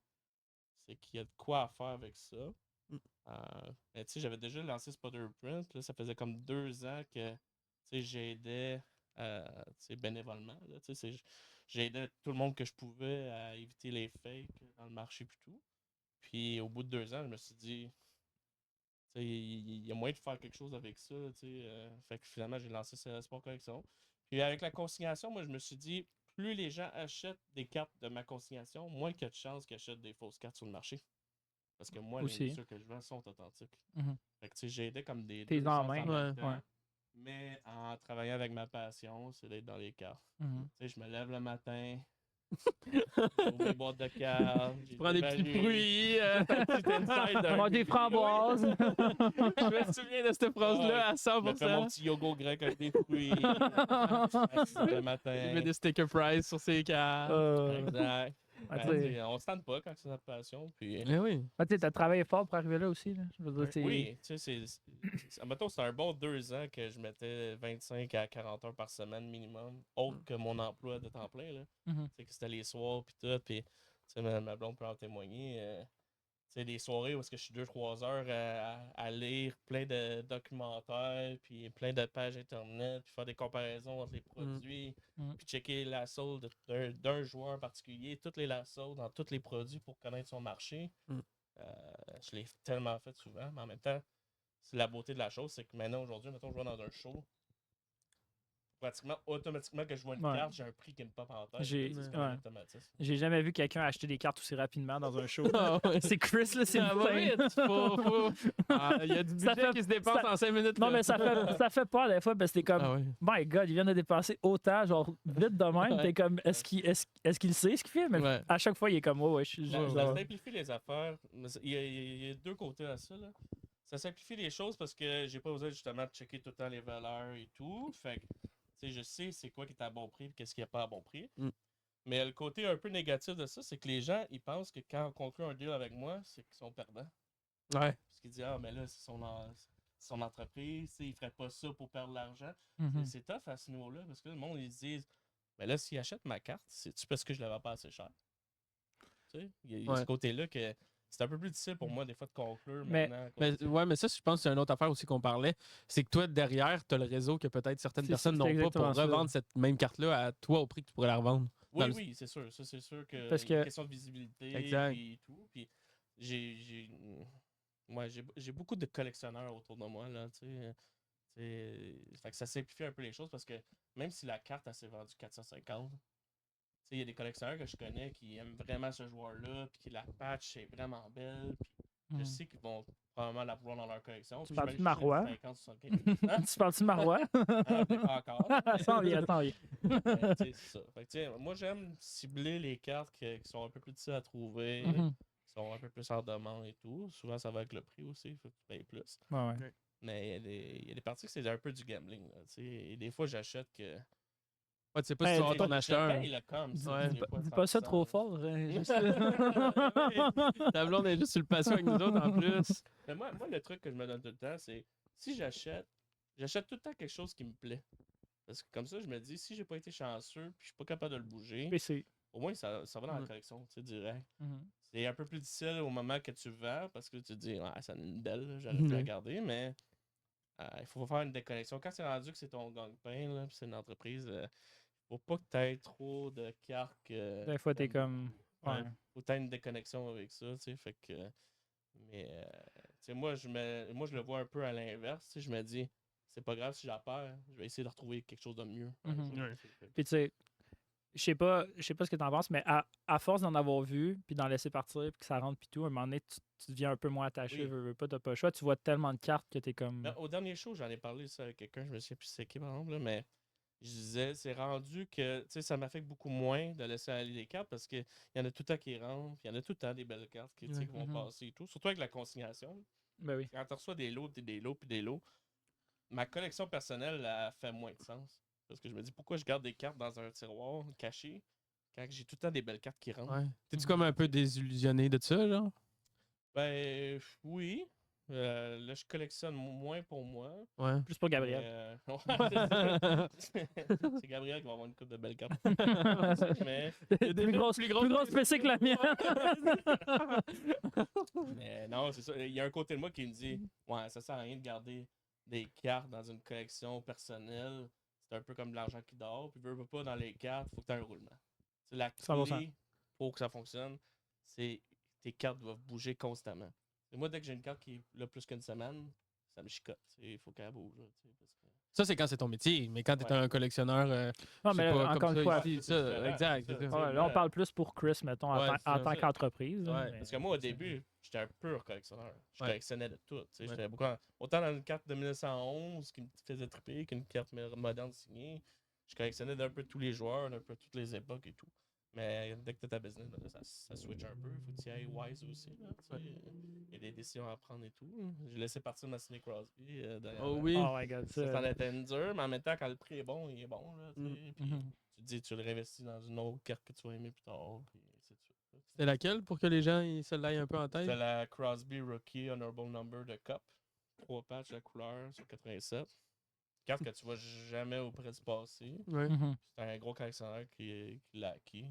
c'est qu'il y a de quoi à faire avec ça. Mais j'avais déjà lancé Spotter Print. Là, ça faisait comme 2 ans que j'aidais bénévolement. J'aidais tout le monde que je pouvais à éviter les fakes dans le marché et tout. Puis au bout de 2 ans, je me suis dit, il y a moyen de faire quelque chose avec ça. Fait que finalement, j'ai lancé Sport Collection. Puis avec la consignation, moi, je me suis dit, plus les gens achètent des cartes de ma consignation, moins qu'il y a de chances qu'ils achètent des fausses cartes sur le marché. Parce que moi, les miniatures que je vends sont authentiques. Fait que j'ai aidé comme des... T'es en main, mais en travaillant avec ma passion, c'est d'être dans les cartes. Je me lève le matin, j'ouvre mes boîtes de cartes, je prends des petits fruits, des framboises. Je me souviens de cette phrase-là à 100%. Je fais mon petit yogourt grec avec des fruits. Le matin. Je mets des sticker price sur ses cartes. Exact. On se tente pas quand c'est notre passion. Puis... oui. Tu as travaillé fort pour arriver là aussi. Là. Je veux dire, oui, mettons, c'était un bon 2 ans que je mettais 25 à 40 heures par semaine minimum, autre que mon emploi de temps plein. Là. Que c'était les soirs puis tout. Puis ma blonde peut en témoigner. Des soirées où est-ce que je suis 2-3 heures à lire plein de documentaires, puis plein de pages internet, puis faire des comparaisons entre les produits, puis checker la solde d'un joueur particulier, toutes les la soldes dans tous les produits pour connaître son marché. Je l'ai tellement fait souvent, mais en même temps, c'est la beauté de la chose, c'est que maintenant, aujourd'hui, mettons, je vais dans un show, pratiquement, automatiquement que je vois une carte, j'ai un prix qui me pop en tête. J'ai jamais vu quelqu'un acheter des cartes aussi rapidement dans un show. C'est Chris, là, c'est il y a du budget qui se dépense en 5 minutes. Non, mais ça fait peur des fois parce que t'es comme, my God, il vient de dépenser autant, genre, vite de même. T'es comme, est-ce qu'il sait ce qu'il fait? Mais à chaque fois, il est comme, ça simplifie les affaires. Il y a 2 côtés à ça, là. Ça simplifie les choses parce que j'ai pas besoin justement de checker tout le temps les valeurs et tout. Fait que je sais c'est quoi qui est à bon prix et qu'est-ce qui n'est pas à bon prix. Mais le côté un peu négatif de ça, c'est que les gens, ils pensent que quand on conclut un deal avec moi, c'est qu'ils sont perdants. Ouais. Parce qu'ils disent, mais là, c'est son entreprise, il ferait pas ça pour perdre de l'argent. C'est tough à ce niveau-là, parce que le monde, ils se disent, Mais là, s'il achète ma carte, c'est-tu parce que je ne la vends pas assez cher? Tu sais, il y a Ouais. ce côté-là que c'est un peu plus difficile pour moi, des fois, de conclure Mais- maintenant. Mais ça, je pense que c'est une autre affaire aussi qu'on parlait. C'est que toi, derrière, tu as le réseau que peut-être certaines personnes c'est n'ont pas exactement pour ça. revendre cette même carte-là à toi au prix que tu pourrais la revendre. Oui, dans le- oui, c'est sûr. Ça, c'est sûr que Parce il y a une que- question de visibilité Exact. puis tout. Puis j'ai beaucoup de collectionneurs autour de moi, là, tu sais. Fait que ça simplifie un peu les choses parce que même si la carte, elle s'est vendue 450, tu sais, il y a des collectionneurs que je connais qui aiment vraiment ce joueur-là, puis qui la patch est vraiment belle, puis je sais qu'ils vont probablement la vouloir dans leur collection. Tu Puis je parles-tu vais de Marois? 50, 75. Hein? Tu parles-tu de Marois? Ah, peut-être pas encore. Sans vient, sans vient. Mais, tu sais, c'est ça. Fait que, tu sais, moi, j'aime cibler les cartes qui sont un peu plus difficiles à trouver, Mhm. qui sont un peu plus en demande et tout. Souvent, ça va avec le prix aussi, il faut que tu payes plus. Ouais, ouais. Mais il y a des parties que c'est un peu du gambling. Là, tu sais. Et des fois, j'achète que. Ouais, tu sais pas Ben, si tu vas dis avoir ton acheteur. Je paye le com, ça, Ouais. des fois, Dis pas ça 100%, trop là. fort. Ta blonde est juste sur le patio avec nous autres en plus. Mais moi, le truc que je me donne tout le temps, c'est si j'achète tout le temps quelque chose qui me plaît. Parce que comme ça, je me dis, si j'ai pas été chanceux puis je suis pas capable de le bouger, PC. au moins ça va dans la Mm. collection, tu sais, direct. Mhm. C'est un peu plus difficile au moment que tu vends parce que tu te dis, ouais, ça en est une belle, là, j'aurais pu la Ouais. garder, mais il faut faire une déconnexion. Quand c'est rendu que c'est ton gang-pain, là, puis c'est une entreprise, faut pas que tu aies trop de cartes. Des fois, t'es comme. Ouais. Ouais. Faut que tu aies une déconnexion avec ça, tu sais, fait que. Mais, tu sais, moi, je le vois un peu à l'inverse, tu sais, je me dis, c'est pas grave si j'en perds, je vais essayer de retrouver quelque chose de mieux. un Mhm. jour, Ouais. tu sais, fait que- Puis tu sais, je sais pas ce que t'en penses, mais à force d'en avoir vu, puis d'en laisser partir, puis que ça rentre, puis tout, à un moment donné, tu deviens un peu moins attaché, Oui. veux pas, t'as pas le choix. Tu vois tellement de cartes que t'es comme. Mais au dernier show, j'en ai parlé ça avec quelqu'un, je me souviens plus c'est qui, par exemple, là, mais je disais, c'est rendu que, tu sais, ça m'affecte beaucoup moins de laisser aller les cartes parce qu'il y en a tout le temps qui rentrent, puis il y en a tout le temps des belles cartes qui, tu sais, Ouais. qui vont Mhm. passer et tout. Surtout avec la consignation. Ben oui. Quand tu reçois des lots, puis des lots, puis des lots, ma collection personnelle, elle fait moins de sens. Parce que je me dis, pourquoi je garde des cartes dans un tiroir caché quand j'ai tout le temps des belles cartes qui rentrent? Ouais. T'es-tu Mhm. comme un peu désillusionné de ça, genre? Ben, oui. Là, je collectionne moins pour moi. Ouais. Plus pour Gabriel. Ouais, c'est Gabriel qui va avoir une coupe de belles cartes. mais, plus grosse PC que la mienne. mais non, c'est ça. Il y a un côté de moi qui me dit, ouais, ça sert à rien de garder des cartes dans une collection personnelle. C'est un peu comme de l'argent qui dort. Puis, veux pas dans les cartes, il faut que tu aies un roulement. C'est la 100%. clé pour que ça fonctionne, c'est tes cartes doivent bouger constamment. Et moi, dès que j'ai une carte qui est là plus qu'une semaine, ça me chicote. Il faut qu'elle bouge. Là, parce que... Ça, c'est quand c'est ton métier. Mais quand t'es Ouais. un collectionneur, Non, je mais sais là, pas, encore comme une ça, fois. ici, c'est ça, différent, exact. c'est ça. c'est ça. Ouais, là, on parle plus pour Chris, mettons, Ouais, en c'est ça. tant qu'entreprise. là, Ouais, mais- Parce que moi, au début, j'étais un pur collectionneur. Je Ouais. collectionnais de tout. Tu sais, Ouais. j'étais beaucoup autant dans une carte de 1911 qui me faisait triper qu'une carte moderne signée. Je collectionnais d'un peu tous les joueurs, d'un peu toutes les époques et tout. Mais dès que tu as ta business, là, ça switch un peu. Il faut que tu y ailles wise aussi. Là, tu sais. Il y a des décisions à prendre et tout. J'ai laissé partir ma Sidney Crosby. Oh oui. Oh my god, Ça, ça. c'en était une dure, mais en même temps, quand le prix est bon, il est bon. Là, tu sais. Puis Mhm. tu te dis, tu le réinvestis dans une autre carte que tu vas aimer plus tard. Puis c'est tout. C'était laquelle pour que les gens ils se l'aillent un peu en tête? C'est la Crosby Rookie Honorable Number de Cup. 3 patchs de couleur sur 87. Carte que tu vois jamais au près du passé. Ouais. Mhm. C'est un gros collectionneur qui l'a acquis.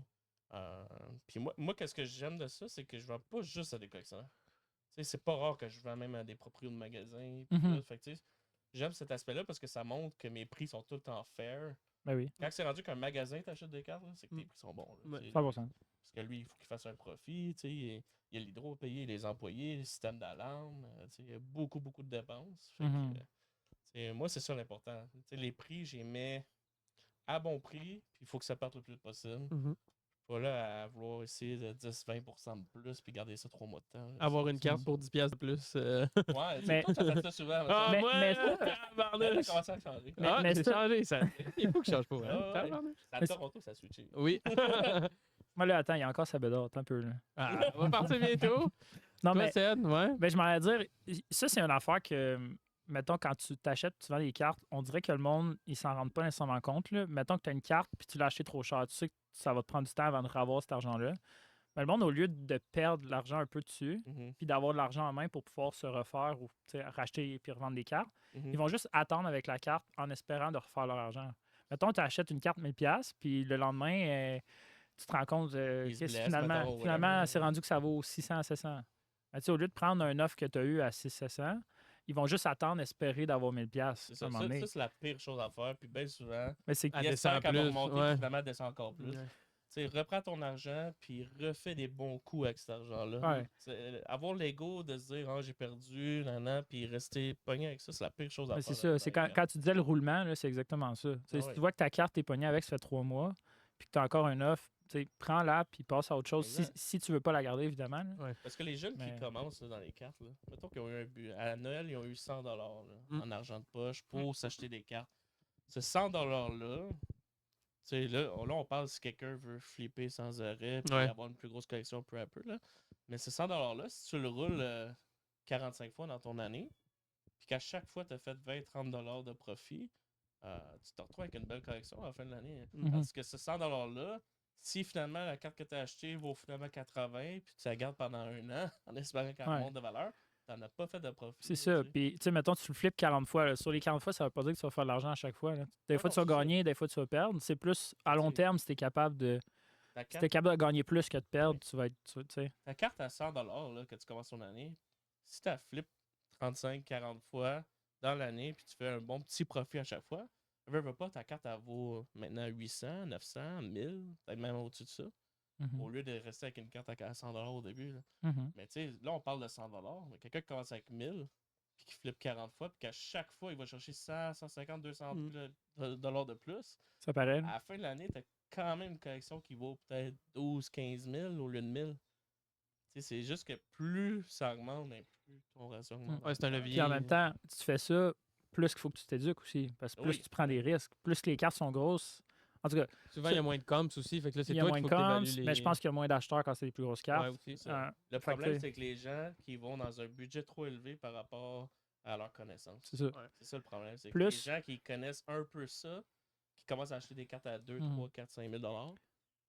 Puis moi qu'est-ce que j'aime de ça, c'est que je vends pas juste à des collectionneurs. Tu sais, c'est pas rare que je vends même à des propriétaires de magasins. Puis Mhm. tout. Fait que, tu sais, j'aime cet aspect-là parce que ça montre que mes prix sont tout le temps fair. Ben oui, Quand c'est rendu qu'un magasin t'achète des cartes, là, c'est que tes prix sont bons. Là, Ouais. tu sais. 100%. Parce que lui, il faut qu'il fasse un profit. Tu sais, il y a l'hydro à payer, les employés, le système d'alarme. Tu sais, il y a beaucoup, beaucoup de dépenses. Fait que, Mhm. tu sais, moi, c'est ça l'important. Tu sais, les prix, j'y mets à bon prix, puis il faut que ça parte le plus vite possible. Mhm. Pas là à vouloir essayer de 10-20% de plus, puis garder ça 3 mois de temps. là. Avoir C'est- une carte pour 10$ de plus. Ouais, tu sais, Mais- toi, ça fait ça souvent. Ah, Mais- moi, mais- tabarnouche! Ça commence à changer. Mais- Ah, mais c'est ça- changé, ça. Il faut que je change pour Ah, hein? ouais. Tabarnouche. À Toronto, ça a switché. Oui. Moi, là, attends, il y a encore sa bédard. Attends un peu, là. Ah, on va partir bientôt. Non, Toi, mais Ced, ouais. ben, je m'en allais dire, ça, c'est une affaire que, mettons, quand tu t'achètes, tu vends des cartes, on dirait que le monde, il s'en rend pas nécessairement compte. Là. Mettons que tu as une carte puis tu l'as acheté trop cher. Tu sais que ça va te prendre du temps avant de revoir cet argent-là. Mais le monde, au lieu de perdre de l'argent un peu dessus, Mhm, puis d'avoir de l'argent en main pour pouvoir se refaire ou tu sais, racheter puis revendre des cartes, mhm. ils vont juste attendre avec la carte en espérant de refaire leur argent. Mettons, tu achètes une carte 1000$, puis le lendemain, tu te rends compte Il se que blesse, finalement, mettons, finalement whatever. c'est rendu que ça vaut 600, 700. Ben, tu sais, au lieu de prendre un offre que tu as eu à 600, ils vont juste attendre, espérer d'avoir 1000$ C'est à ça, un moment donné. ça, c'est la pire chose à faire. Puis bien souvent, Mais c'est Elle il descend espère qu'elle va plus, remonter, ouais. puis finalement, elle descend encore plus. Ouais. Tu sais, reprends ton argent, puis refais des bons coups avec cet argent-là. Ouais. Avoir l'ego de se dire, ah, j'ai perdu, nanana, puis rester pogné avec ça, c'est la pire chose à Mais faire. c'est ça. C'est quand tu disais le roulement, là, c'est exactement ça. Tu sais, Ah si ouais. tu vois que ta carte est pognée avec, ça fait 3 mois, puis que tu as encore une offre, tu sais, prends-la, puis passe à autre chose. Exact. Si tu veux pas la garder, évidemment. là. Parce que les jeunes Mais- qui commencent là, dans les cartes, là, mettons qu'ils ont eu un but. À Noël, ils ont eu 100$ Mm. en argent de poche pour s'acheter des cartes. Ce 100$-là, tu sais, là, on parle si quelqu'un veut flipper sans arrêt puis Ouais. avoir une plus grosse collection peu à peu. Là. Mais ce 100$-là, si tu le roules 45 fois dans ton année, puis qu'à chaque fois, tu as fait 20-30$ de profit, tu te retrouves avec une belle collection à la fin de l'année. Mhm. Parce que ce 100$-là, si finalement la carte que tu as achetée vaut finalement 80, puis tu la gardes pendant un an en espérant qu'elle Ouais. monte de valeur, tu n'en as pas fait de profit. C'est là, ça. tu sais. Puis, tu sais, mettons, tu le flippes 40 fois. là. Sur les 40 fois, ça veut pas dire que tu vas faire de l'argent à chaque fois. là. Des fois, non, tu vas c'est ça. gagner, des fois, tu vas perdre. C'est plus à long Tu sais. terme, si tu es capable de. Ta Si carte, t'es capable de gagner plus que de perdre, tu vas être. Tu sais. ta carte à 100$ là, que tu commences ton année, si tu la flippes 35-40 fois dans l'année, puis tu fais un bon petit profit à chaque fois, veux pas, ta carte, elle vaut maintenant 800, 900, 1000, peut-être même au-dessus de ça, Mhm. au lieu de rester avec une carte à 100$ au début. Là. Mhm. Mais tu sais, là, on parle de 100$, mais quelqu'un qui commence avec 1000, puis qui flippe 40 fois, puis qu'à chaque fois, il va chercher 100, 150, 200 dollars de plus, Ça paraît. à la fin de l'année, tu as quand même une collection qui vaut peut-être 12, 15 000 au lieu de 1000. Tu sais, c'est juste que plus ça augmente, mais plus ton ratio augmente. Ouais, c'est un Puis levier. en même temps, tu fais ça, plus qu'il faut que tu t'éduques aussi. Parce que plus Oui. tu prends des risques, plus que les cartes sont grosses. En tout cas, Souvent, il y a moins de comps aussi. Fait que là, c'est il y a toi moins qu'il de faut que comps, t'évalues les... mais je pense qu'il y a moins d'acheteurs quand c'est les plus grosses cartes. Ouais, aussi. C'est ça. Le fait que problème, t'sais- c'est que les gens qui vont dans un budget trop élevé par rapport à leur connaissance. C'est ça. C'est ça le problème. C'est que Plus- les gens qui connaissent un peu ça, qui commencent à acheter des cartes à 2, 3, 4, 5 000 $,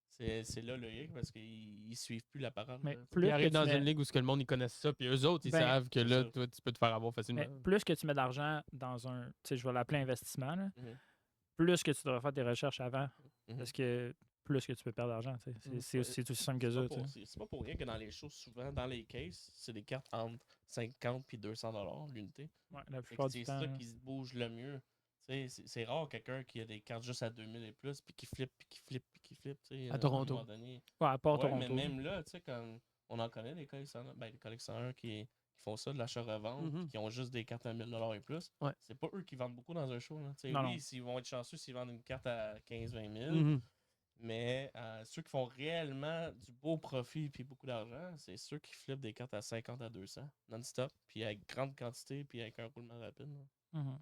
c'est là le hic parce qu'ils suivent plus la parole. Mais là. plus Ils que arrivent tu dans mets- une ligue où ce que le monde ils connaissent ça, puis eux autres, ils Ben, savent que c'est là, ça. toi, tu peux te faire avoir facilement. Mais plus que tu mets d'argent dans un, tu sais, je vais l'appeler investissement, là, Mhm. plus que tu devrais faire tes recherches avant, Mhm. parce que plus que tu peux perdre d'argent. Tu sais. Mhm. C'est aussi simple que C'est ça. pas tu sais. pour- c'est pas pour rien que dans les shows, souvent, dans les cases, c'est des cartes entre 50 et 200$ l'unité. Ouais, la Fait que plupart du c'est temps. ça là. qui se bouge le mieux. Tu sais, c'est rare quelqu'un qui a des cartes juste à 2000 et plus, puis qui flippe, puis qui flippe, puis qui flippe. tu sais, À Toronto. un moment donné. Ouais, à part Ouais, Toronto. mais même là, tu sais, comme on en connaît des collectionneurs, des collectionneurs qui font ça, de l'achat-revente, Mhm. qui ont juste des cartes à 1000$ et plus. Ouais. C'est pas eux qui vendent beaucoup dans un show. Là. Tu sais, Non, oui, non. s'ils vont être chanceux s'ils vendent une carte à 15-20 000, Mhm. mais ceux qui font réellement du beau profit et beaucoup d'argent, c'est ceux qui flippent des cartes à 50 à 200 non-stop, puis avec grande quantité, puis avec un roulement rapide. là. Mhm.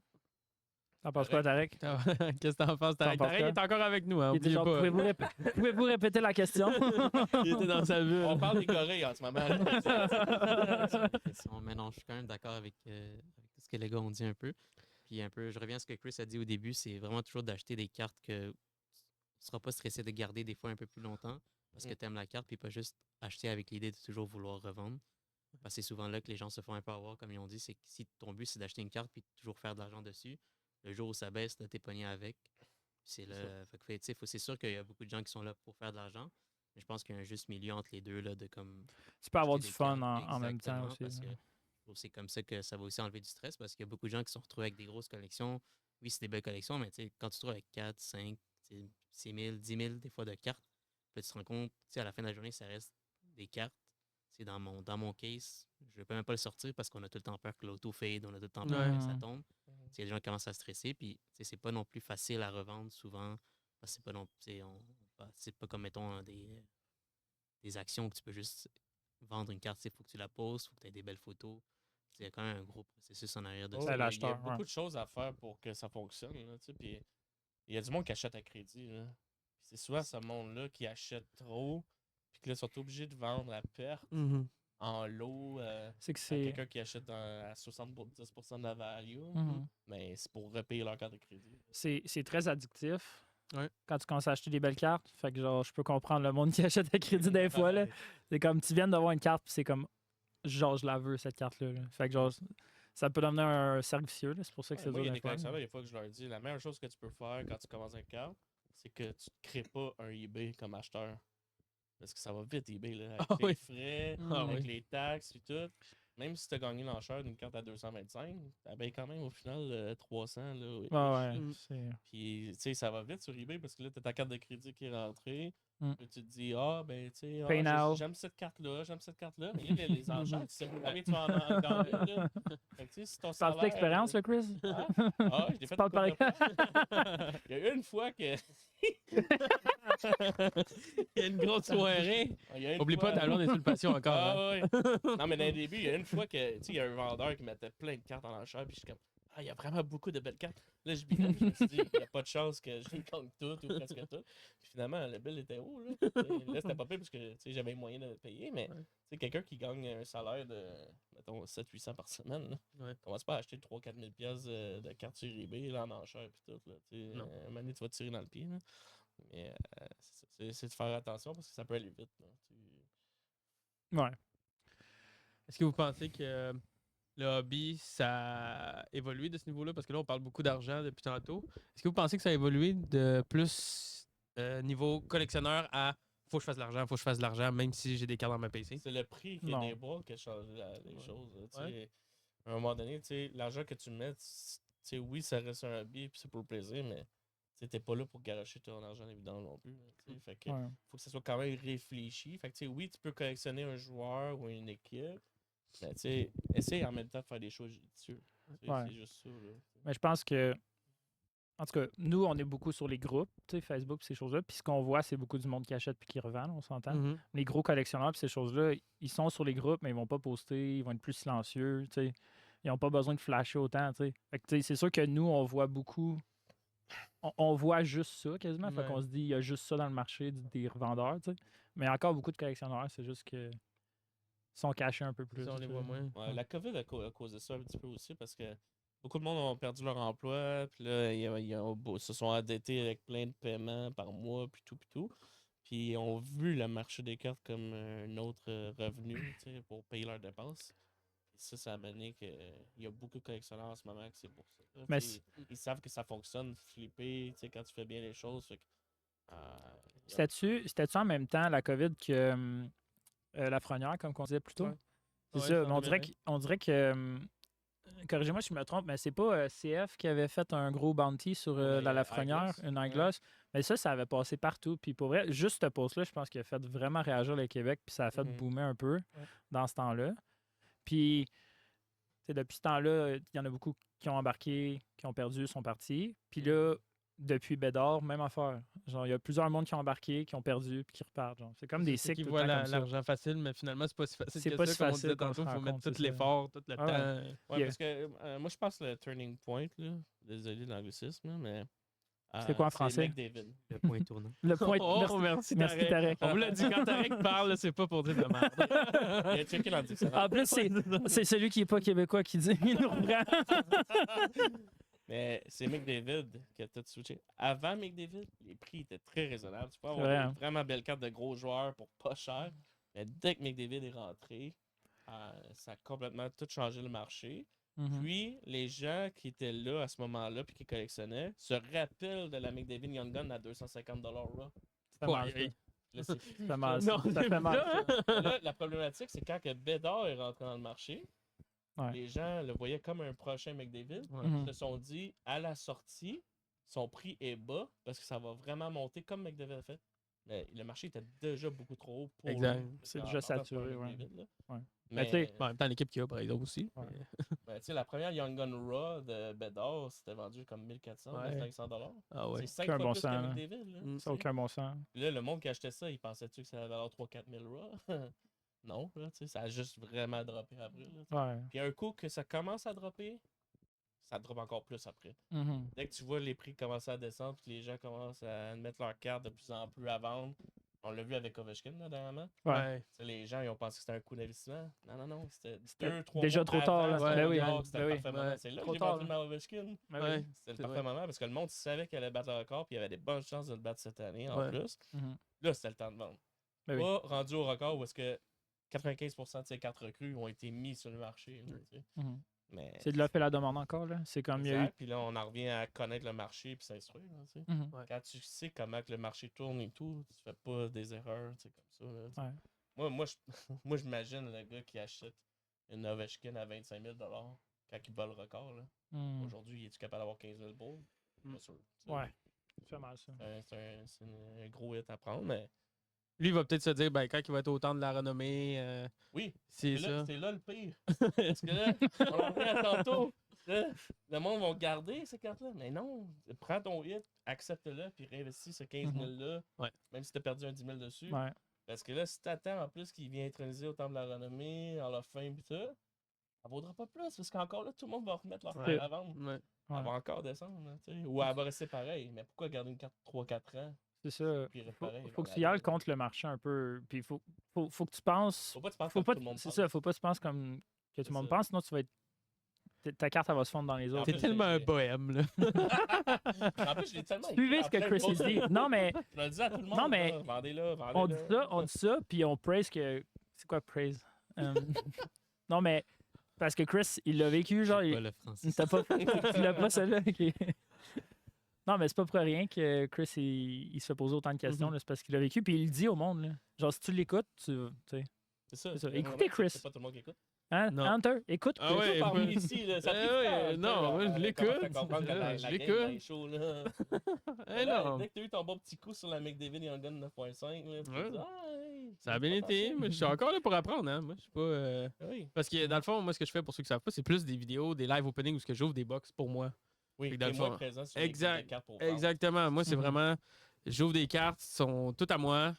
T'en penses quoi, Tarek? Qu'est-ce que t'en penses? T'en Tarek penses Tarek quoi? est encore avec nous, hein, Il était oubliez genre, pas. pouvez-vous répéter la question? Il était dans sa bulle. On parle des gorilles en ce moment. Mais non, je suis quand même d'accord avec tout ce que les gars ont dit un peu. Puis un peu, je reviens à ce que Chris a dit au début, c'est vraiment toujours d'acheter des cartes que tu ne seras pas stressé de garder des fois un peu plus longtemps parce que tu aimes la carte, puis pas juste acheter avec l'idée de toujours vouloir revendre. Parce que c'est souvent là que les gens se font un peu avoir, comme ils ont dit, c'est que si ton but c'est d'acheter une carte puis de toujours faire de l'argent dessus, le jour où ça baisse, là, t'es pogné avec. C'est là. C'est sûr qu'il y a beaucoup de gens qui sont là pour faire de l'argent. Mais je pense qu'il y a un juste milieu entre les deux là, de comme. Tu peux avoir acheter du des fun cartes. en même temps Exactement, aussi. parce là. que je trouve que c'est comme ça que ça va aussi enlever du stress parce qu'il y a beaucoup de gens qui se sont retrouvés avec des grosses collections. Oui, c'est des belles collections, mais quand tu te trouves avec 4, 5, 6 000, 10 000 des fois de cartes, puis tu te rends compte, à la fin de la journée, ça reste des cartes. C'est dans mon case, je ne peux même pas le sortir parce qu'on a tout le temps peur que l'auto fade, on a tout le temps peur que ça Ouais. tombe. Il y a des gens qui commencent à stresser, puis c'est pas non plus facile à revendre souvent. Parce que c'est pas non c'est pas comme, mettons, des actions que tu peux juste vendre une carte. Il faut que tu la poses, il faut que tu aies des belles photos. Il y a quand même un gros processus en arrière de Oh, C'est ça. il y a l'acheteur, beaucoup ouais. de choses à faire pour que ça fonctionne. Là, tu sais, puis il y a du monde qui achète à crédit. Là. Puis c'est souvent ce monde-là qui achète trop, puis que là, sont obligés de vendre à perte Mhm. en lot C'est que à c'est. quelqu'un qui achète à 70% de la value. Mhm. Mais c'est pour repayer leur carte de crédit. C'est très addictif. Ouais. Quand tu commences à acheter des belles cartes, fait que genre, je peux comprendre le monde qui achète à crédit des fois. Là. C'est comme, tu viens d'avoir une carte, puis c'est comme, genre, je la veux, cette carte-là. là. Fait que genre, Ça peut devenir un cercle vicieux, là, c'est pour ça que c'est Moi, dur il y a des des fois. collectionneurs, des fois que je leur dis, la meilleure chose que tu peux faire quand tu commences une carte, c'est que tu ne crées pas un eBay comme acheteur. Parce que ça va vite, eBay, là, avec Ah les oui. frais, Ah avec oui. les taxes et tout. Même si tu as gagné l'enchère d'une carte à 225, tu payes quand même au final 300. Là, Ouais, Mm. c'est... Puis, tu sais, ça va vite sur eBay parce que là, tu as ta carte de crédit qui est rentrée. Mm. Puis tu te dis, ah, ben, tu sais, Pay now. j'aime cette carte-là, j'aime cette carte-là. Mais là, les enchères, tu sais pas combien tu vas en gagner, là. Fait que, tu sais, si ton Parles-tu d'expérience, là, Chris? Hein? Ah, je l'ai fait Parle une couple de pareil. fois. Il y a une fois que. Il y a une grosse soirée. Il y a une Oublie fois- pas, ta blonde est sur le patient encore. hein. Ah ouais. Non, mais dans le début, il y a une fois que, tu sais, il y a un vendeur qui mettait plein de cartes en enchère, puis je suis comme, ah, il y a vraiment beaucoup de belles cartes. Là, je bidais, je me suis dit, il n'y a pas de chance que je les gagne toutes ou presque toutes. Puis finalement, le bill était haut, là. Là, c'était pas pire parce que, tu sais, j'avais moyen de le payer, mais, Ouais. tu sais, quelqu'un qui gagne un salaire de, mettons, 700-800 par semaine, là, Ouais. commence pas à acheter 3-4 000 piastres de cartes sur eBay, là, en enchère, puis tout, là. Tu sais, Non. un moment donné, tu vas te tirer dans le pied, là. Mais c'est de faire attention parce que ça peut aller vite, là. Ouais. Est-ce que vous pensez que le hobby, ça a évolué de ce niveau-là? Parce que là, on parle beaucoup d'argent depuis tantôt. Est-ce que vous pensez que ça a évolué de plus niveau collectionneur à faut que je fasse de l'argent, faut que je fasse de l'argent, même si j'ai des cartes dans ma PC? C'est le prix qui est Non. des boîtes qui a changé les Ouais. choses. Là, tu Ouais. sais. À un moment donné, tu sais, l'argent que tu mets, tu sais, oui, ça reste un hobby puis c'est pour le plaisir, mais tu t'es pas là pour garocher ton argent évidemment non plus. Là, tu sais. Fait que Ouais. faut que ça soit quand même réfléchi. Fait que tu sais, oui, tu peux collectionner un joueur ou une équipe, mais tu sais, essaye en même temps de faire des choses judicieuses. Tu sais, Ouais. C'est juste ça. Là. Mais je pense que, en tout cas, nous, on est beaucoup sur les groupes, tu sais, Facebook, ces choses-là. Puis ce qu'on voit, c'est beaucoup du monde qui achète puis qui revend, on s'entend. Mhm. Les gros collectionneurs, puis ces choses-là, ils sont sur les groupes, mais ils vont pas poster, ils vont être plus silencieux, tu sais. Ils n'ont pas besoin de flasher autant, tu sais. Fait que, tu sais, c'est sûr que nous, on voit beaucoup. On voit juste ça quasiment. Fait Ouais. qu'on se dit, il y a juste ça dans le marché des revendeurs, tu sais. Mais encore beaucoup de collectionneurs, c'est juste que sont cachés un peu plus. Ça, on les tu voit sais. moins. Ouais, la COVID a causé ça un petit peu aussi parce que beaucoup de monde ont perdu leur emploi, puis là, se sont endettés avec plein de paiements par mois, puis tout, puis tout. Puis ils ont vu le marché des cartes comme un autre revenu, tu sais, pour payer leurs dépenses. Et ça a amené qu'il y a beaucoup de collectionneurs en ce moment que c'est pour ça. Là. Mais Tu sais, ils savent que ça fonctionne, flipper, tu sais, quand tu fais bien les choses. Fait que, C'était-tu en même temps la COVID que la frenière, comme on disait plus tôt? Ouais. C'est Ouais, ça. c'est Mais en on dirait que corrigez-moi si je me trompe, mais c'est pas CF qui avait fait un gros bounty sur Ouais, la Lafrenière, Eyeglass. une eyeglass. Mais ça avait passé partout. Puis pour vrai, juste ce post-là, je pense qu'il a fait vraiment réagir le Québec, puis ça a fait Mhm. boomer un peu dans ce temps-là. Puis, tu sais, depuis ce temps-là, il y en a beaucoup qui ont embarqué, qui ont perdu, sont partis. Puis là, depuis Bédard, même affaire. Genre, il y a plusieurs mondes qui ont embarqué, qui ont perdu, puis qui repartent. Genre. C'est comme des C'est cycles qui tout le voient temps comme ça. l'argent facile, mais finalement, c'est pas si facile C'est que pas ça. si Comme on facile disait qu'on tantôt, se il faut rend mettre compte, tout c'est ça. l'effort, tout le Ah ouais. temps. Ouais, Yeah. parce que moi, je pense le turning point, là, désolé de l'anglicisme, là, mais. C'est quoi en français? McDavid. Le point tournant. Le point. Oh, merci, merci, Tarek. Tarek. On vous l'a dit, quand Tarek parle, c'est pas pour dire de la merde. Il a checké dans le dictionnaire. En plus, c'est celui qui n'est pas québécois qui dit il nous reprend. Mais c'est McDavid qui a tout switché. Avant McDavid, les prix étaient très raisonnables. Tu peux C'est avoir vrai, des hein. vraiment belles cartes de gros joueurs pour pas cher. Mais dès que McDavid est rentré, ça a complètement tout changé le marché. Mhm. Puis, les gens qui étaient là à ce moment-là puis qui collectionnaient se rappellent de la McDavid Young Gun à 250 $. Là. Ça Ouais, marche, hey. Là, c'est plus ça ça. marche. Non, Ça fait mal. ça. Là, la problématique, c'est quand que Bédard est rentré dans le marché, Ouais. les gens le voyaient comme un prochain McDavid. Ouais. Mhm. Ils se sont dit, à la sortie, son prix est bas parce que ça va vraiment monter comme McDavid a fait. Mais le marché était déjà beaucoup trop haut pour Exact. lui. C'est En- déjà en tant que saturé, ouais. McDavid, là. Ouais. Mais, Mais tu sais, En même temps, l'équipe qu'il y a, par exemple, aussi. Ouais. tu sais, la première Young Gun Raw de Bédard, c'était vendu comme 1400, Ouais. 1500 $. Ah ouais. C'est 5 Aucun fois bon plus sens, que hein. McDavid. Là, Mm. tu Ça n'a sais. aucun bon sens. Puis là, le monde qui achetait ça, il pensait-tu que ça allait valoir 3-4 000 Raw? Non, là, tu sais, ça a juste vraiment droppé après. Là, tu sais. Ouais. Puis un coup que ça commence à dropper, ça drop encore plus après. Mhm. Dès que tu vois les prix commencer à descendre, puis que les gens commencent à mettre leurs cartes de plus en plus à vendre, on l'a vu avec Ovechkin là, dernièrement. Ouais. Tu sais, les gens ils ont pensé que c'était un coup d'investissement. Non, c'était C'était 2-3 déjà mois trop tard, avant, là. c'était Ben le oui, record, c'était ben le oui. parfait Ouais. moment. C'est là Trop que j'ai tard, vendu ma Ovechkin. Ben Ouais. oui. C'était le C'est parfait vrai. moment parce que le monde savait qu'elle allait battre le record, puis il y avait des bonnes chances de le battre cette année en Ouais. plus. Mhm. Là, c'était le temps de vendre. Ben oui. Pas rendu au record où est-ce que 95% de ces cartes recrues ont été mis sur le marché. Là, tu sais. Mhm. Mais C'est de l'offre et la demande encore, là. C'est comme il y a eu. exact. Puis là, on en revient à connaître le marché puis s'instruire. Là, tu sais. Mhm. Quand tu sais comment que le marché tourne et tout, tu fais pas des erreurs tu sais, comme ça. Là, tu sais. Ouais. Moi, j'imagine le gars qui achète une Ovechkin à 25 000 quand il bat le record. Là. Mhm. Aujourd'hui, es-tu capable d'avoir 15 000 pour? Pas sûr. tu sais. Ouais. C'est mal, ça. C'est un gros hit à prendre, mais Lui, il va peut-être se dire, ben, quand il va être au temps de la renommée, oui, c'est là, ça. c'est là le pire. Parce que là, on en revient à tantôt. Là, le monde va garder ces cartes-là. Mais non, prends ton hit, accepte-le, puis réinvestis ce 15 000-là, Ouais. même si tu as perdu un 10 000 dessus. Ouais. Parce que là, si tu attends en plus qu'il vienne intronisé au temps de la renommée, à la fin, pis ça, ça vaudra pas plus. Parce qu'encore là, tout le monde va remettre leur Ouais. carte à vendre. Ouais. Elle va encore descendre. Là, tu sais. Ou elle va rester pareil. Mais pourquoi garder une carte 3-4 ans? C'est ça. Puis Faut réparer, que tu y ailles contre le marché un peu. Puis faut que tu penses. Faut pas que tu penses Faut comme pas, tout le monde c'est pense. ça, faut pas que tu penses comme que tout C'est le monde ça. pense, sinon tu vas être. Ta carte, elle va se fondre dans les En autres. T'es plus, tellement un j'ai- bohème, là. En plus, je l'ai tellement Suivez écrit ce en que plein de Chris il posts. dit. Non, mais Je le dis à tout le monde. Non, mais là, vendez-le, vendez-le. on dit ça, puis on praise que. C'est quoi praise? Non, mais parce que Chris, il l'a vécu, genre. Pas le français. T'as pas, tu l'as pas celle-là? Ok. Non, mais c'est pas pour rien que Chris, il se fait poser autant de questions. là, c'est parce qu'il l'a vécu, puis il le dit au monde. Là. Genre, si tu l'écoutes, tu sais. C'est ça. C'est ça. Il y a Écoutez vraiment- Chris. C'est pas tout le monde qui écoute. Hein? Non. Hunter, écoute Ah Chris. ouais, Toi, parmi ouais. ici, là, ça Eh fait du ouais, temps, non, là, moi, je on l'écoute. commence à comprendre que la Je game l'écoute. est chaud, là. Eh Là, non. dès que t'as eu ton bon petit coup sur la McDavid Younggun 9.5, là, tu te Ouais. dis, ah, hey, Ça a bien été, mais je suis encore là pour apprendre, hein. Moi, je suis pas. Oui, Parce que dans le fond, moi, ce que je fais pour ceux qui savent pas, c'est plus des vidéos, des live openings où ce que j'ouvre des box pour moi. oui, Fait que dans t'es le moins fond- présent sur Exact. les cartes pour vendre. Exactement. Moi, c'est Mhm. vraiment. J'ouvre des cartes, sont toutes à moi.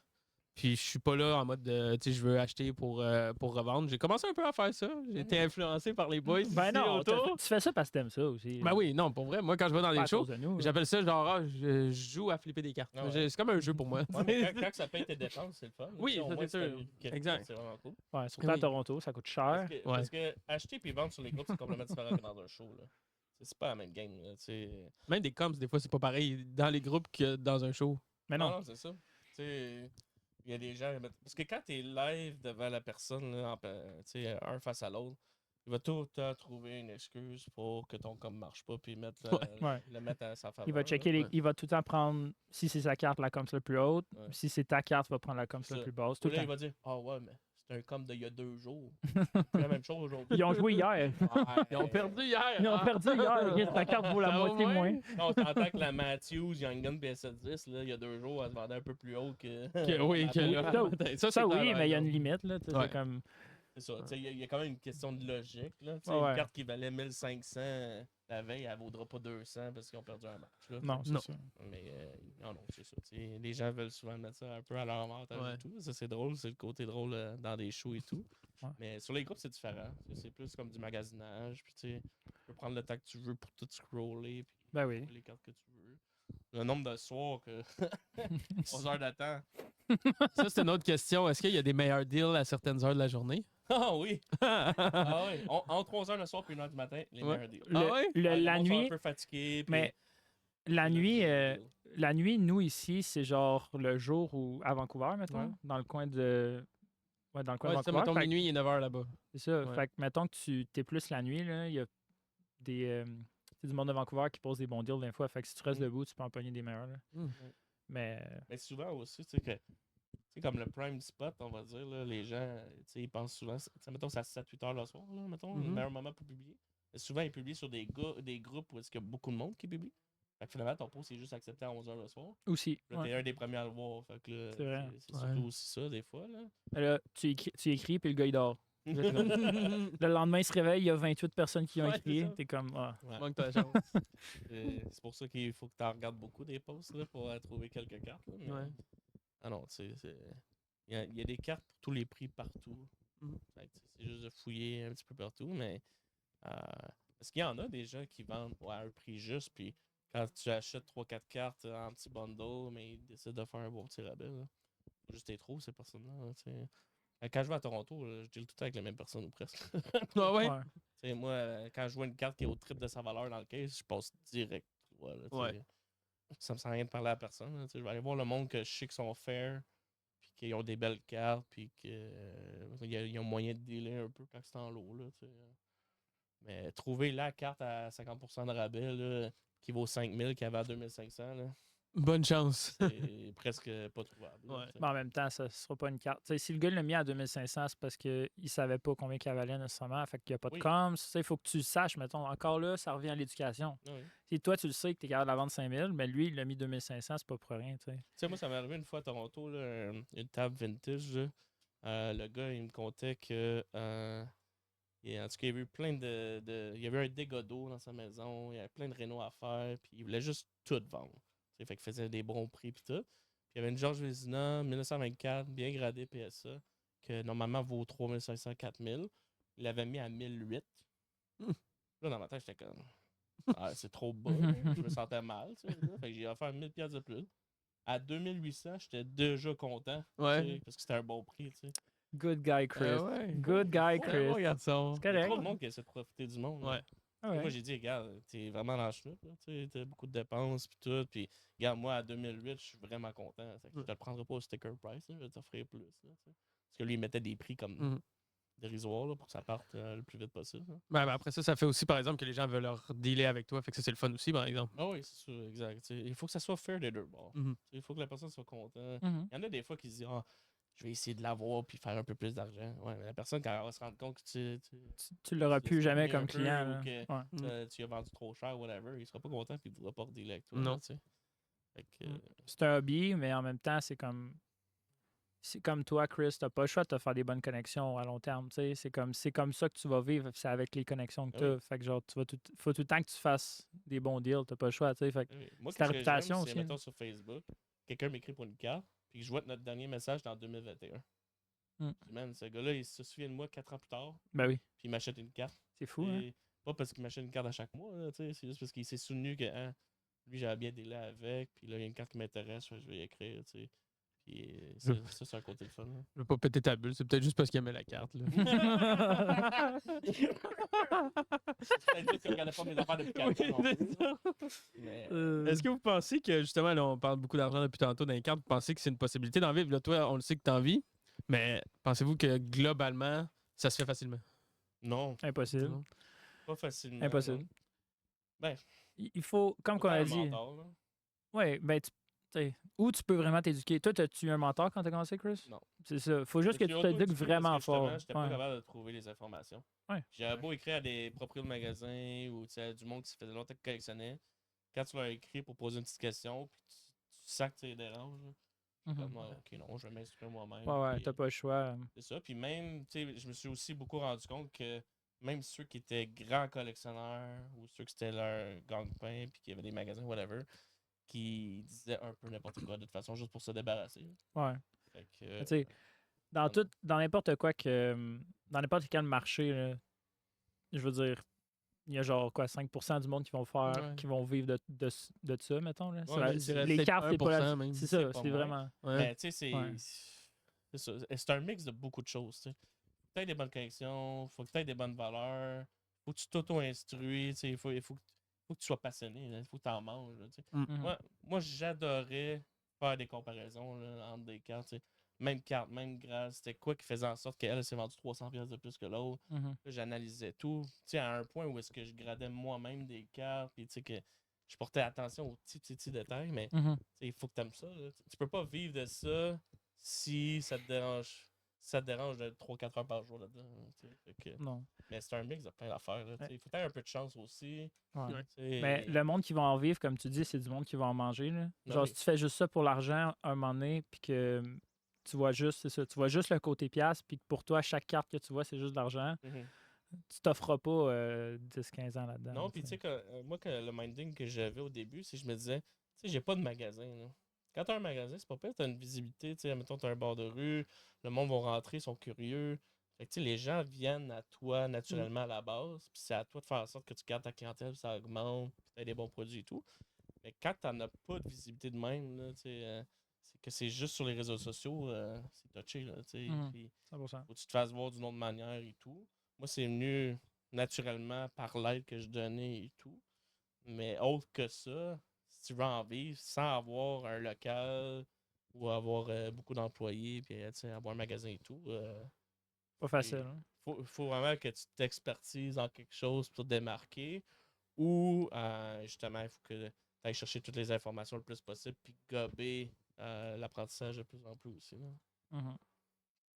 Puis je suis pas là en mode de, tu sais, je veux acheter pour revendre. J'ai commencé un peu à faire ça. J'ai été influencé par les boys Ben ici non, autour. tu fais ça parce que t'aimes ça aussi. Ben oui, non, pour vrai. Moi, quand je vais dans Pas les à shows, cause de nous. là. j'appelle ça genre, je joue à flipper des cartes. Ah ouais. C'est comme un jeu pour moi. Ouais, mais quand ça paye tes dépenses, c'est le fun. là, Oui, tu sais, au ça, moins, c'est sûr. t'as eu quelque Exact. chose, c'est vraiment cool. Ouais, surtout Oui. à Toronto, ça coûte cher. Parce que acheter puis vendre sur les groupes, c'est complètement différent que dans un show. Là. C'est pas la même game. Là, tu sais. Même des comps, des fois, c'est pas pareil dans les groupes que dans un show. Mais Non, non. non, c'est ça. Tu sais, il y a des gens. Parce que quand t'es live devant la personne, là, tu sais, un face à l'autre, il va tout le temps trouver une excuse pour que ton com marche pas puis mettre Ouais. le mettre à sa faveur. Il va checker ouais. il va tout le temps prendre, si c'est sa carte, la com la plus haute. Ouais. Si c'est ta carte, il va prendre la com C'est la ça. plus basse. Ou Tout le là, temps. il va dire ah ouais, mais c'est un com d'il y a 2 jours. C'est la même chose aujourd'hui. Ils ont joué hier. Ils ont perdu hier. Ils ont Ah. perdu hier. Regarde, ta carte vaut la Ça va moitié moins. On s'entend que la Matthews Younggun PS10, là, il y a 2 jours, elle se vendait un peu plus haut que. Oui, que la- là. Ça, Ça, c'est oui, clair, mais il y a une par limite. Là, tu sais, Ouais. c'est comme... C'est ça. Tu sais, il y a quand même une question de logique. Là. Tu sais, Ouais, ouais. Une carte qui valait 1500 la veille, elle ne vaudra pas 200 parce qu'ils ont perdu un match. Là. Non, c'est Non. ça. Mais non, c'est ça. Tu sais, les gens veulent souvent mettre ça un peu à leur avantage Ouais. et tout. Ça, c'est drôle. C'est le côté drôle dans des shows et tout. Ouais. Mais sur les groupes, c'est différent. C'est plus comme du magasinage. Puis, tu sais, tu peux prendre le temps que tu veux pour tout scroller. Puis, Ben oui. les cartes que tu veux. Le nombre de soirs que. 3 heures d'attente. Ça, c'est une autre question. Est-ce qu'il y a des meilleurs deals à certaines heures de la journée? Ah oui! Ah oui! Entre 3 heures le soir et 1 heure du matin, les Ouais. meilleurs deals. Ah ouais? Ah, le La monde sont nuit, un peu fatigué. puis mais la c'est le nuit, meilleur deal. la nuit, nous ici, c'est genre le jour où, à Vancouver, mettons, Ouais. dans le coin de. Ouais, dans le coin Ouais, de c'est ça, Vancouver. mettons Fait que- minuit, il est 9h là-bas. C'est ça. Ouais. Fait que, mettons que tu es plus la nuit, là, il y a des. C'est du monde de Vancouver qui pose des bons deals des fois. Fait que si tu restes Mm. debout, tu peux en pogner des meilleurs. Là. Mm. Mais. Mais souvent aussi, tu sais, que. Tu sais, comme le prime spot, on va dire, là, les gens, tu sais, ils pensent souvent. Tu sais, mettons, c'est à 7-8 heures le soir, là, mettons, le Mhm. meilleur moment pour publier. Mais souvent, ils publient sur des groupes où est-ce qu'il y a beaucoup de monde qui publie. Fait que finalement, ton post est juste accepté à 11 heures le soir. Aussi. Là, ouais. t'es un des premiers à le voir. Fait que là, C'est vrai. c'est Ouais. surtout aussi ça, des fois, là. Là, tu écris, puis le gars, il dort. Le lendemain, il se réveille, il y a 28 personnes qui ont Ouais, écrit. c'est ça. T'es comme. Ah. Ouais. Manque ta chance. C'est pour ça qu'il faut que tu en regardes beaucoup des posts là, pour trouver quelques cartes. Là, mais- Ouais. Ah non, tu sais, il y a des cartes pour tous les prix partout. Mhm. Fait que, tu sais, c'est juste de fouiller un petit peu partout, mais parce qu'il y en a des gens qui vendent à un prix juste, puis quand tu achètes 3-4 cartes en petit bundle, mais ils décident de faire un bon petit rabais. Là. Faut juste être trop, ces personnes-là. Là, tu sais. Quand je vais à Toronto, là, je deal tout le temps avec les mêmes personnes ou presque. Ah ouais? Ouais. Tu sais, moi, quand je vois une carte qui est au triple de sa valeur dans le case, je passe direct. Voilà, tu sais. Ouais. Ça me sert à rien de parler à personne. Là, tu sais, je vais aller voir le monde que je sais qui sont fair, puis qu'ils ont des belles cartes, puis qu'ils ont moyen de dealer un peu quand c'est en lot. Là, tu sais. Mais trouver la carte à 50% de rabais là, qui vaut 5000 qu'il y avait à 2500, là, Bonne chance. c'est presque pas trouvable. là, Ouais. tu sais. Mais en même temps, ça ne sera pas une carte. T'sais, si le gars l'a mis à 2500, c'est parce qu'il ne savait pas combien il valait nécessairement. Fait qu'il n'y a pas de Oui. com. Il faut que tu le saches, mettons. Encore là, ça revient à l'éducation. Ah oui. Si toi, tu le sais que tu es capable de la vendre 5000, mais lui, il l'a mis 2500, c'est pas pour rien. T'sais. Tu sais, moi, ça m'est arrivé une fois à Toronto, là, une table vintage. Là. Le gars, il me contait que. En tout cas, il y avait eu il y avait un dégât d'eau dans sa maison, il y avait plein de rénaux à faire, puis il voulait juste tout vendre. T'sais, fait qu'il faisait des bons prix, puis tout. Puis il y avait une Georges Vézina 1924, bien gradée PSA, que normalement vaut 3500, 4000. Il l'avait mis à 1008. Là, dans ma tête, j'étais comme. Ah, c'est trop bas. Là. Je me sentais mal. Tu sais, là. Fait que j'ai offert 1000$ de plus. À 2800, j'étais déjà content. Ouais. Tu sais, parce que c'était un bon prix. Tu sais. Good guy, Chris. ouais. Good guy, Ouais, Chris. Bon garçon. C'est Il y a correct. trop de monde qui essaie de profiter du monde. Ouais. là. Ah ouais. Moi, j'ai dit, regarde, t'es vraiment dans le chenoute. T'as beaucoup de dépenses. Puis tout. Puis, regarde, moi, à 2008, je suis vraiment content. Fait que je te le prendrai pas au sticker price. Là, je vais t'offrir plus. Là, tu sais. Parce que lui, il mettait des prix comme Mhm. dérisoires là, pour que ça parte le plus vite possible. Là. Ben, après ça fait aussi, par exemple, que les gens veulent leur dealer avec toi. Fait que ça, c'est le fun aussi, par exemple. Ah oui, c'est sûr, exact. T'sais, il faut que ça soit fair des deux bords. Mhm. Il faut que la personne soit contente. Mhm. Il y en a des fois qui se disent ah, je vais essayer de l'avoir puis faire un peu plus d'argent. Ouais, mais la personne, quand elle va se rendre compte que Tu l'auras tu plus l'as jamais soumis un comme peu client. ou là. que Ouais. tu as vendu trop cher, whatever, il sera pas content puis il voudra pas redealer avec toi. Non. Là, t'sais. Fait que, C'est un hobby, mais en même temps, c'est comme. C'est comme toi, Chris, t'as pas le choix de te faire des bonnes connexions à long terme. t'sais. C'est comme ça que tu vas vivre, c'est avec les connexions que tu Ah as. oui. Fait que genre, faut tout le temps que tu fasses des bons deals, t'as pas le choix. T'sais. Fait que moi, c'est ta ce que réputation j'aime, aussi. c'est, mettons, sur Facebook, quelqu'un m'écrit pour une carte puis je vois que notre dernier message est en 2021. Mm. Puis, man, ce gars-là, il se souvient de moi 4 ans plus tard Ben oui, puis il m'achète une carte. c'est fou. Hein? Et pas parce qu'il m'achète une carte à chaque mois, là, c'est juste parce qu'il s'est souvenu que hein, lui, j'avais bien délai avec, puis là, il y a une carte qui m'intéresse, je vais y écrire, tu sais. Puis ça, c'est un côté le fun. Là. Je veux pas péter ta bulle, c'est peut-être juste parce qu'il aimait la carte. Là. C'est juste qu'il regardait pas mes affaires depuis 4 ans. non plus, là. Mais, Est-ce que vous pensez que, justement, là, on parle beaucoup d'argent depuis tantôt dans les cartes, vous pensez que c'est une possibilité d'en vivre? Là, toi, on le sait que tu en vis, mais pensez-vous que globalement, ça se fait facilement? non, Impossible. Non. pas facilement. Impossible. non. Ben, Il faut, comme faut on a faire un dit. mentor, là. Ouais, ben, où tu peux vraiment t'éduquer. Toi, as-tu eu un mentor quand tu as commencé, Chris? Non. C'est ça. Faut juste Je que me suis tu t'éduques auto-éduqué vraiment parce que, justement, fort. j'étais pas Ouais. capable de trouver les informations. Ouais. J'avais beau écrire à des propriétaires de magasins ou tu sais, du monde qui se faisait longtemps qu'ils collectionnaient. Quand tu leur écris pour poser une petite question, puis tu sens que tu les déranges. Là. Mhm. Comme, ok, non, je vais m'instruire moi-même. Ouais, puis, t'as pas le choix. c'est ça. Puis même, tu sais, je me suis aussi beaucoup rendu compte que même ceux qui étaient grands collectionneurs ou ceux qui c'était leur gang-pain puis qui avaient des magasins, whatever, qui disaient un peu n'importe quoi de toute façon juste pour se débarrasser. Ouais. Fait que, Tu sais, dans n'importe quoi dans n'importe quel marché, là, je veux dire, il y a genre quoi, 5% du monde qui vont Ouais. qui vont vivre de ça, mettons. Là. Ouais, mais C'est je dirais les peut-être cartes, c'est pas 1% même. C'est C'est ça, pas c'est moins. vraiment. Ouais. mais tu sais, Ouais. c'est ça. C'est un mix de beaucoup de choses. Tu sais. Faut que tu aies des bonnes connexions, faut que tu aies des bonnes valeurs, faut que tu t'auto-instruis, tu sais, il faut que tu sois passionné, il faut que tu en manges. Là, tu sais. Mhm. Moi j'adorais faire des comparaisons là, entre des cartes. Tu sais. Même carte, même grade, c'était quoi qui faisait en sorte qu'elle s'est vendue 300$ de plus que l'autre. Mhm. Là, j'analysais tout, tu sais, à un point où est-ce que je gradais moi-même des cartes, puis tu sais que je portais attention aux petits détails, mais Mhm. tu sais, il faut que tu aimes ça. Là. Tu peux pas vivre de ça si ça te dérange. Si ça te dérange de 3-4 heures par jour là-dedans. Tu sais. Fait que- Non. mais c'est un mix de plein d'affaires. Là, tu sais. Il faut avoir un peu de chance aussi. Ouais. Ouais. tu sais. Mais le monde qui va en vivre, comme tu dis, c'est du monde qui va en manger. Là. Ah Genre, oui. si tu fais juste ça pour l'argent un moment donné, puis que tu vois juste, c'est ça, tu vois juste le côté pièce, puis que pour toi, chaque carte que tu vois, c'est juste de l'argent, Mhm. tu t'offres pas 10-15 ans là-dedans. Non, puis tu sais, moi, le minding que j'avais au début, c'est que je me disais, tu sais, j'ai pas de magasin. Là. Quand tu as un magasin, c'est pas pire, tu as une visibilité. Tu sais, mettons, tu as un bord de rue, le monde va rentrer, ils sont curieux. Fait que, tu sais, les gens viennent à toi naturellement à la base, puis c'est à toi de faire en sorte que tu gardes ta clientèle, ça augmente, puis tu as des bons produits et tout. Mais quand tu n'en as pas de visibilité de même, là, tu sais, c'est que c'est juste sur les réseaux sociaux, c'est touché. Là, tu sais, Mhm. puis 100%. faut que tu te fasses voir d'une autre manière et tout. Moi, c'est venu naturellement par l'aide que je donnais et tout. Mais autre que ça, si tu veux en vivre sans avoir un local ou avoir beaucoup d'employés, puis tu sais, avoir un magasin et tout, Pas facile. Hein. Faut vraiment que tu t'expertises en quelque chose pour te démarquer. Ou justement, il faut que tu ailles chercher toutes les informations le plus possible puis gober l'apprentissage de plus en plus aussi. Là. Mhm.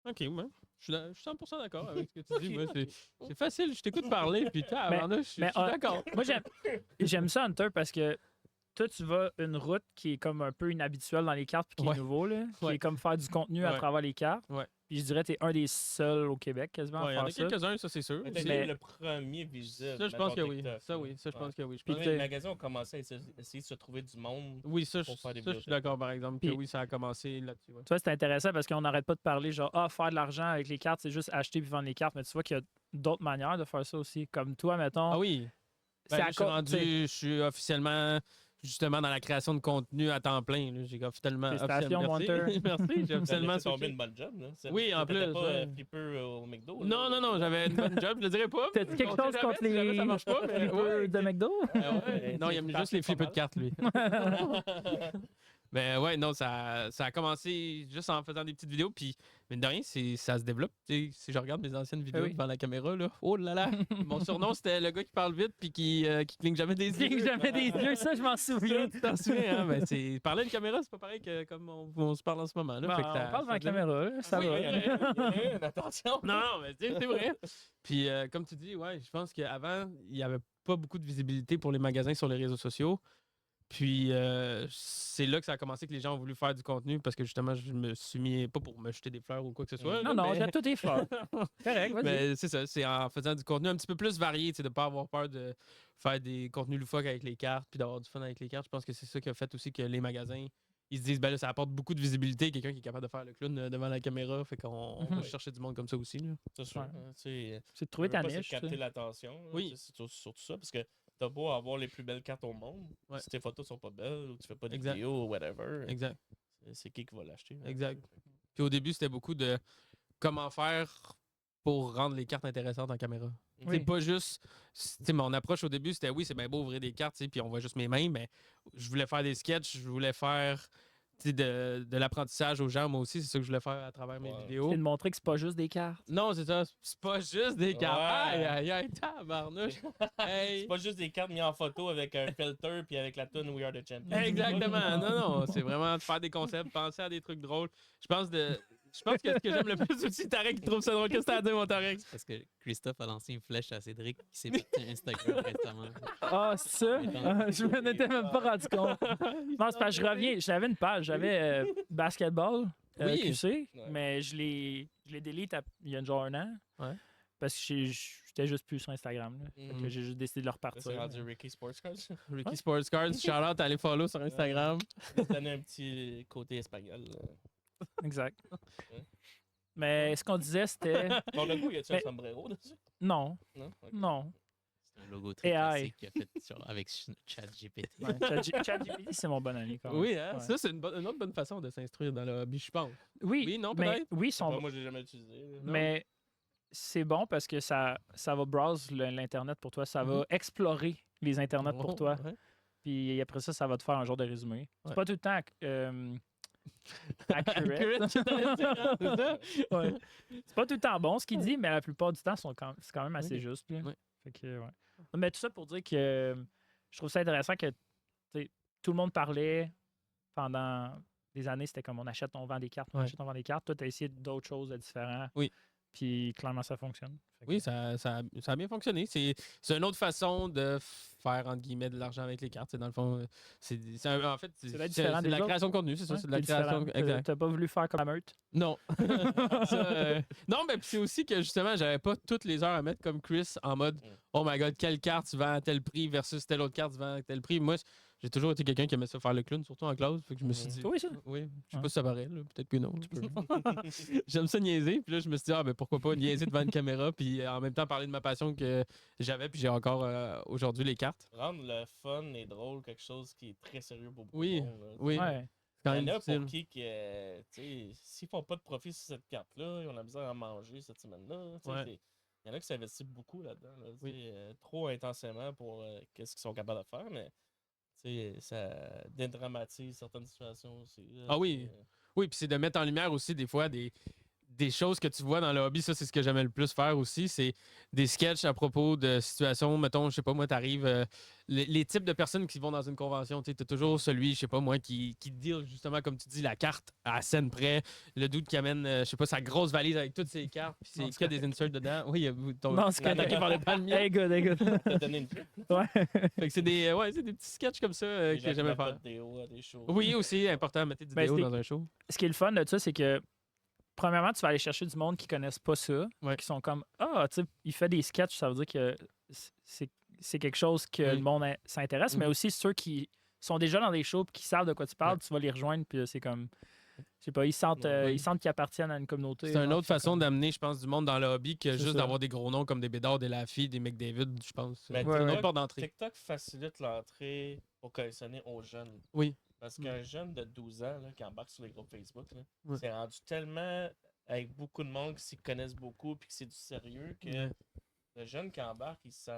Ok, ouais. Je suis 100% d'accord avec ce que tu dis. Moi, c'est facile, je t'écoute parler, puis je suis d'accord. Moi, j'aime ça, Hunter, parce que toi, tu vas une route qui est comme un peu inhabituelle dans les cartes puis qui est nouveau, là, qui est comme faire du contenu à travers les cartes. Ouais. Puis je dirais que tu es un des seuls au Québec quasiment Il y à en a faire ça. quelques-uns, ça c'est sûr. Mais le premier visible. Ça, je pense que oui. Ça, je pense que oui. Les magasins ont commencé à essayer de se trouver du monde. Oui, ça, je suis d'accord, par exemple. Que Puis, oui, ça a commencé là-dessus. Ouais. Tu vois, c'est intéressant parce qu'on n'arrête pas de parler genre, faire de l'argent avec les cartes, c'est juste acheter puis vendre les cartes. Mais tu vois qu'il y a d'autres manières de faire ça aussi. Comme toi, mettons. Ah oui. C'est Là, je suis officiellement justement dans la création de contenu à temps plein. Là. J'ai officiellement. Félicitations, Merci. Monter. Merci. J'ai officiellement tombé une bonne job. Là. Oui, en plus. T'étais pas flipper au McDo. Non, j'avais une bonne job, je le dirais pas. T'as-tu quelque chose contre les jamais, ça marche pas, mais flippers de McDo? Non, il aime juste les flippers de cartes, lui. Mais ouais, non, ça a commencé juste en faisant des petites vidéos, puis mine de rien, ça se développe. Si je regarde mes anciennes vidéos devant la caméra, là, oh là là, mon surnom c'était le gars qui parle vite puis qui cligne jamais des yeux. Cligne jamais des yeux, ça je m'en souviens. Tu t'en souviens, hein? Ben, parler à une caméra, c'est pas pareil que comme on se parle en ce moment. Là. Bon, Fait que on parle devant la caméra, là, ça Oui, va. il y en a une, attention. Non, mais c'est vrai. Puis comme tu dis, ouais, je pense qu'avant, il n'y avait pas beaucoup de visibilité pour les magasins sur les réseaux sociaux. Puis c'est là que ça a commencé que les gens ont voulu faire du contenu parce que justement, je me suis mis, pas pour me jeter des fleurs ou quoi que ce soit. Non, mais... j'aime tous tes fleurs. Correct, vas-y. Mais c'est ça, c'est en faisant du contenu un petit peu plus varié, de ne pas avoir peur de faire des contenus loufoques avec les cartes puis d'avoir du fun avec les cartes. Je pense que c'est ça qui a fait aussi que les magasins, ils se disent, ben là, ça apporte beaucoup de visibilité, quelqu'un qui est capable de faire le clown devant la caméra, fait qu'on va chercher du monde comme ça aussi. Là. C'est sûr. C'est de trouver ta niche. C'est capter l'attention. Oui. C'est surtout ça, parce que t'as beau avoir les plus belles cartes au monde, si tes photos sont pas belles ou tu fais pas de vidéos ou whatever, exact. C'est qui va l'acheter. Hein? Exact. Puis au début, c'était beaucoup de comment faire pour rendre les cartes intéressantes en caméra. Oui. C'est pas juste... Mon approche au début, c'était oui, c'est bien beau ouvrir des cartes, puis on voit juste mes mains, mais je voulais faire des sketchs, je voulais faire de l'apprentissage aux gens, moi aussi, c'est ça que je voulais faire à travers mes vidéos. C'est de montrer que c'est pas juste des cartes. Non, c'est ça, c'est pas juste des cartes. Ouais. Aïe, tabarnouche. Hey. C'est pas juste des cartes mises en photo avec un filter puis avec la tune We Are the Champions. Exactement. Non, c'est vraiment de faire des concepts, penser à des trucs drôles. Je pense que ce que j'aime le plus aussi, Tarek, qui trouve ça drôle. Qu'est-ce que t'as à dire, mon Tarek? Parce que Christophe a lancé une flèche à Cédric qui s'est parti Instagram récemment. Ah, c'est ça? Je m'en étais même pas rendu compte. Non, c'est parce que je reviens. J'avais une page. J'avais basketball QC, mais je l'ai delete il y a genre un an. Ouais. Parce que j'étais juste plus sur Instagram. Là. Fait que j'ai juste décidé de le repartir. C'est rendu Ricky Sports Cards. Ricky Sports Cards, shout-out, allez follow sur Instagram. Donner un petit côté espagnol. Exact. Mais ce qu'on disait, c'était... Bon, le coup, y a-tu un sombrero dessus? Non. Non? Okay. Non. C'est un logo très classique qu'il a fait avec ChatGPT. Ouais, ChatGPT, c'est mon bon ami. Quand même. Oui, hein? Ouais. Ça, c'est une autre bonne façon de s'instruire dans le hobby, je pense. Oui, non, mais peut-être? oui, sont... Moi, j'ai jamais utilisé. Mais c'est bon parce que ça va browse l'Internet pour toi. Ça va explorer les Internets pour toi. Ouais. Puis après ça, ça va te faire un genre de résumé. Ouais. C'est pas tout le temps accurate. Ouais. C'est pas tout le temps bon ce qu'il dit, mais la plupart du temps, c'est quand même assez juste. Là. Ouais. Fait que, ouais. Mais tout ça pour dire que je trouve ça intéressant que tout le monde parlait pendant des années. C'était comme on achète, on vend des cartes, on achète, on vend des cartes. Toi, tu as essayé d'autres choses de différents. Oui. Puis clairement, ça fonctionne. Oui, ça a bien fonctionné. C'est une autre façon de faire, entre guillemets, de l'argent avec les cartes. C'est dans le fond, en fait, c'est de la création de contenu, c'est ça. C'est de la création. Exact. T'as pas voulu faire comme la meute? Non. Non, mais c'est aussi que justement, j'avais pas toutes les heures à mettre comme Chris en mode oh my god, quelle carte tu vends à tel prix versus telle autre carte tu vends à tel prix. Moi, j'ai toujours été quelqu'un qui aimait ça faire le clown, surtout en classe. Fait que je me suis dit. Oui, ça. Oui, je sais pas si ça paraît, là. Peut-être que non. Tu peux. J'aime ça niaiser. Puis là, je me suis dit, ben pourquoi pas niaiser devant une caméra, puis en même temps parler de ma passion que j'avais, puis j'ai encore aujourd'hui les cartes. Rendre le fun et drôle quelque chose qui est très sérieux pour beaucoup Oui, de monde. Là, oui. Ouais. C'est quand Il y même en a pour difficile. qui, s'ils font pas de profit sur cette carte-là, ils ont la misère à manger cette semaine-là. Ouais. Il y en a qui s'investissent beaucoup là-dedans. Là, Oui. trop intensément pour qu'est-ce qu'ils sont capables de faire, mais ça dédramatise certaines situations aussi. Là, Ah oui. Oui, puis c'est de mettre en lumière aussi des fois des des choses que tu vois dans le hobby, ça, c'est ce que j'aimais le plus faire aussi. C'est des sketchs à propos de situations. Mettons, je sais pas, moi, t'arrives. Les types de personnes qui vont dans une convention, tu as toujours celui, je sais pas, moi, qui deal justement, comme tu dis, la carte à la scène près. Le dude qui amène, je sais pas, sa grosse valise avec toutes ses cartes, puis c'est que des inserts dedans. Oui, Non, c'est correct. qui parlait pas le mien. Hey, good, hey, good. T'as donné une flip. Ouais. Fait que c'est c'est des petits sketchs comme ça que j'aimais faire. Des hauts à des shows. Oui, aussi, important de mettre des Ben, vidéos c'est- dans un show. Ce qui est le fun de ça, c'est que, premièrement, tu vas aller chercher du monde qui connaissent pas ça, Ouais. qui sont comme, ah, tu sais, il fait des sketchs, ça veut dire que c'est quelque chose que Oui. le monde s'intéresse, mais Mhm. aussi ceux qui sont déjà dans des shows et qui savent de quoi tu parles, Ouais. tu vas les rejoindre, puis là, c'est comme, je sais pas, ils sentent qu'ils appartiennent à une communauté. C'est une genre, autre puis façon comme- d'amener, je pense, du monde dans le hobby que C'est juste ça. d'avoir des gros noms comme des Bédard, des Laffy, des McDavid, je pense. Mais Ouais, Peu ouais. importe d'entrée. TikTok facilite l'entrée pour collectionner aux jeunes. Oui. Parce qu'un jeune de 12 ans là, qui embarque sur les groupes Facebook, là, Ouais. c'est rendu tellement avec beaucoup de monde qui s'y connaissent beaucoup puis que c'est du sérieux que Ouais. le jeune qui embarque, il sent.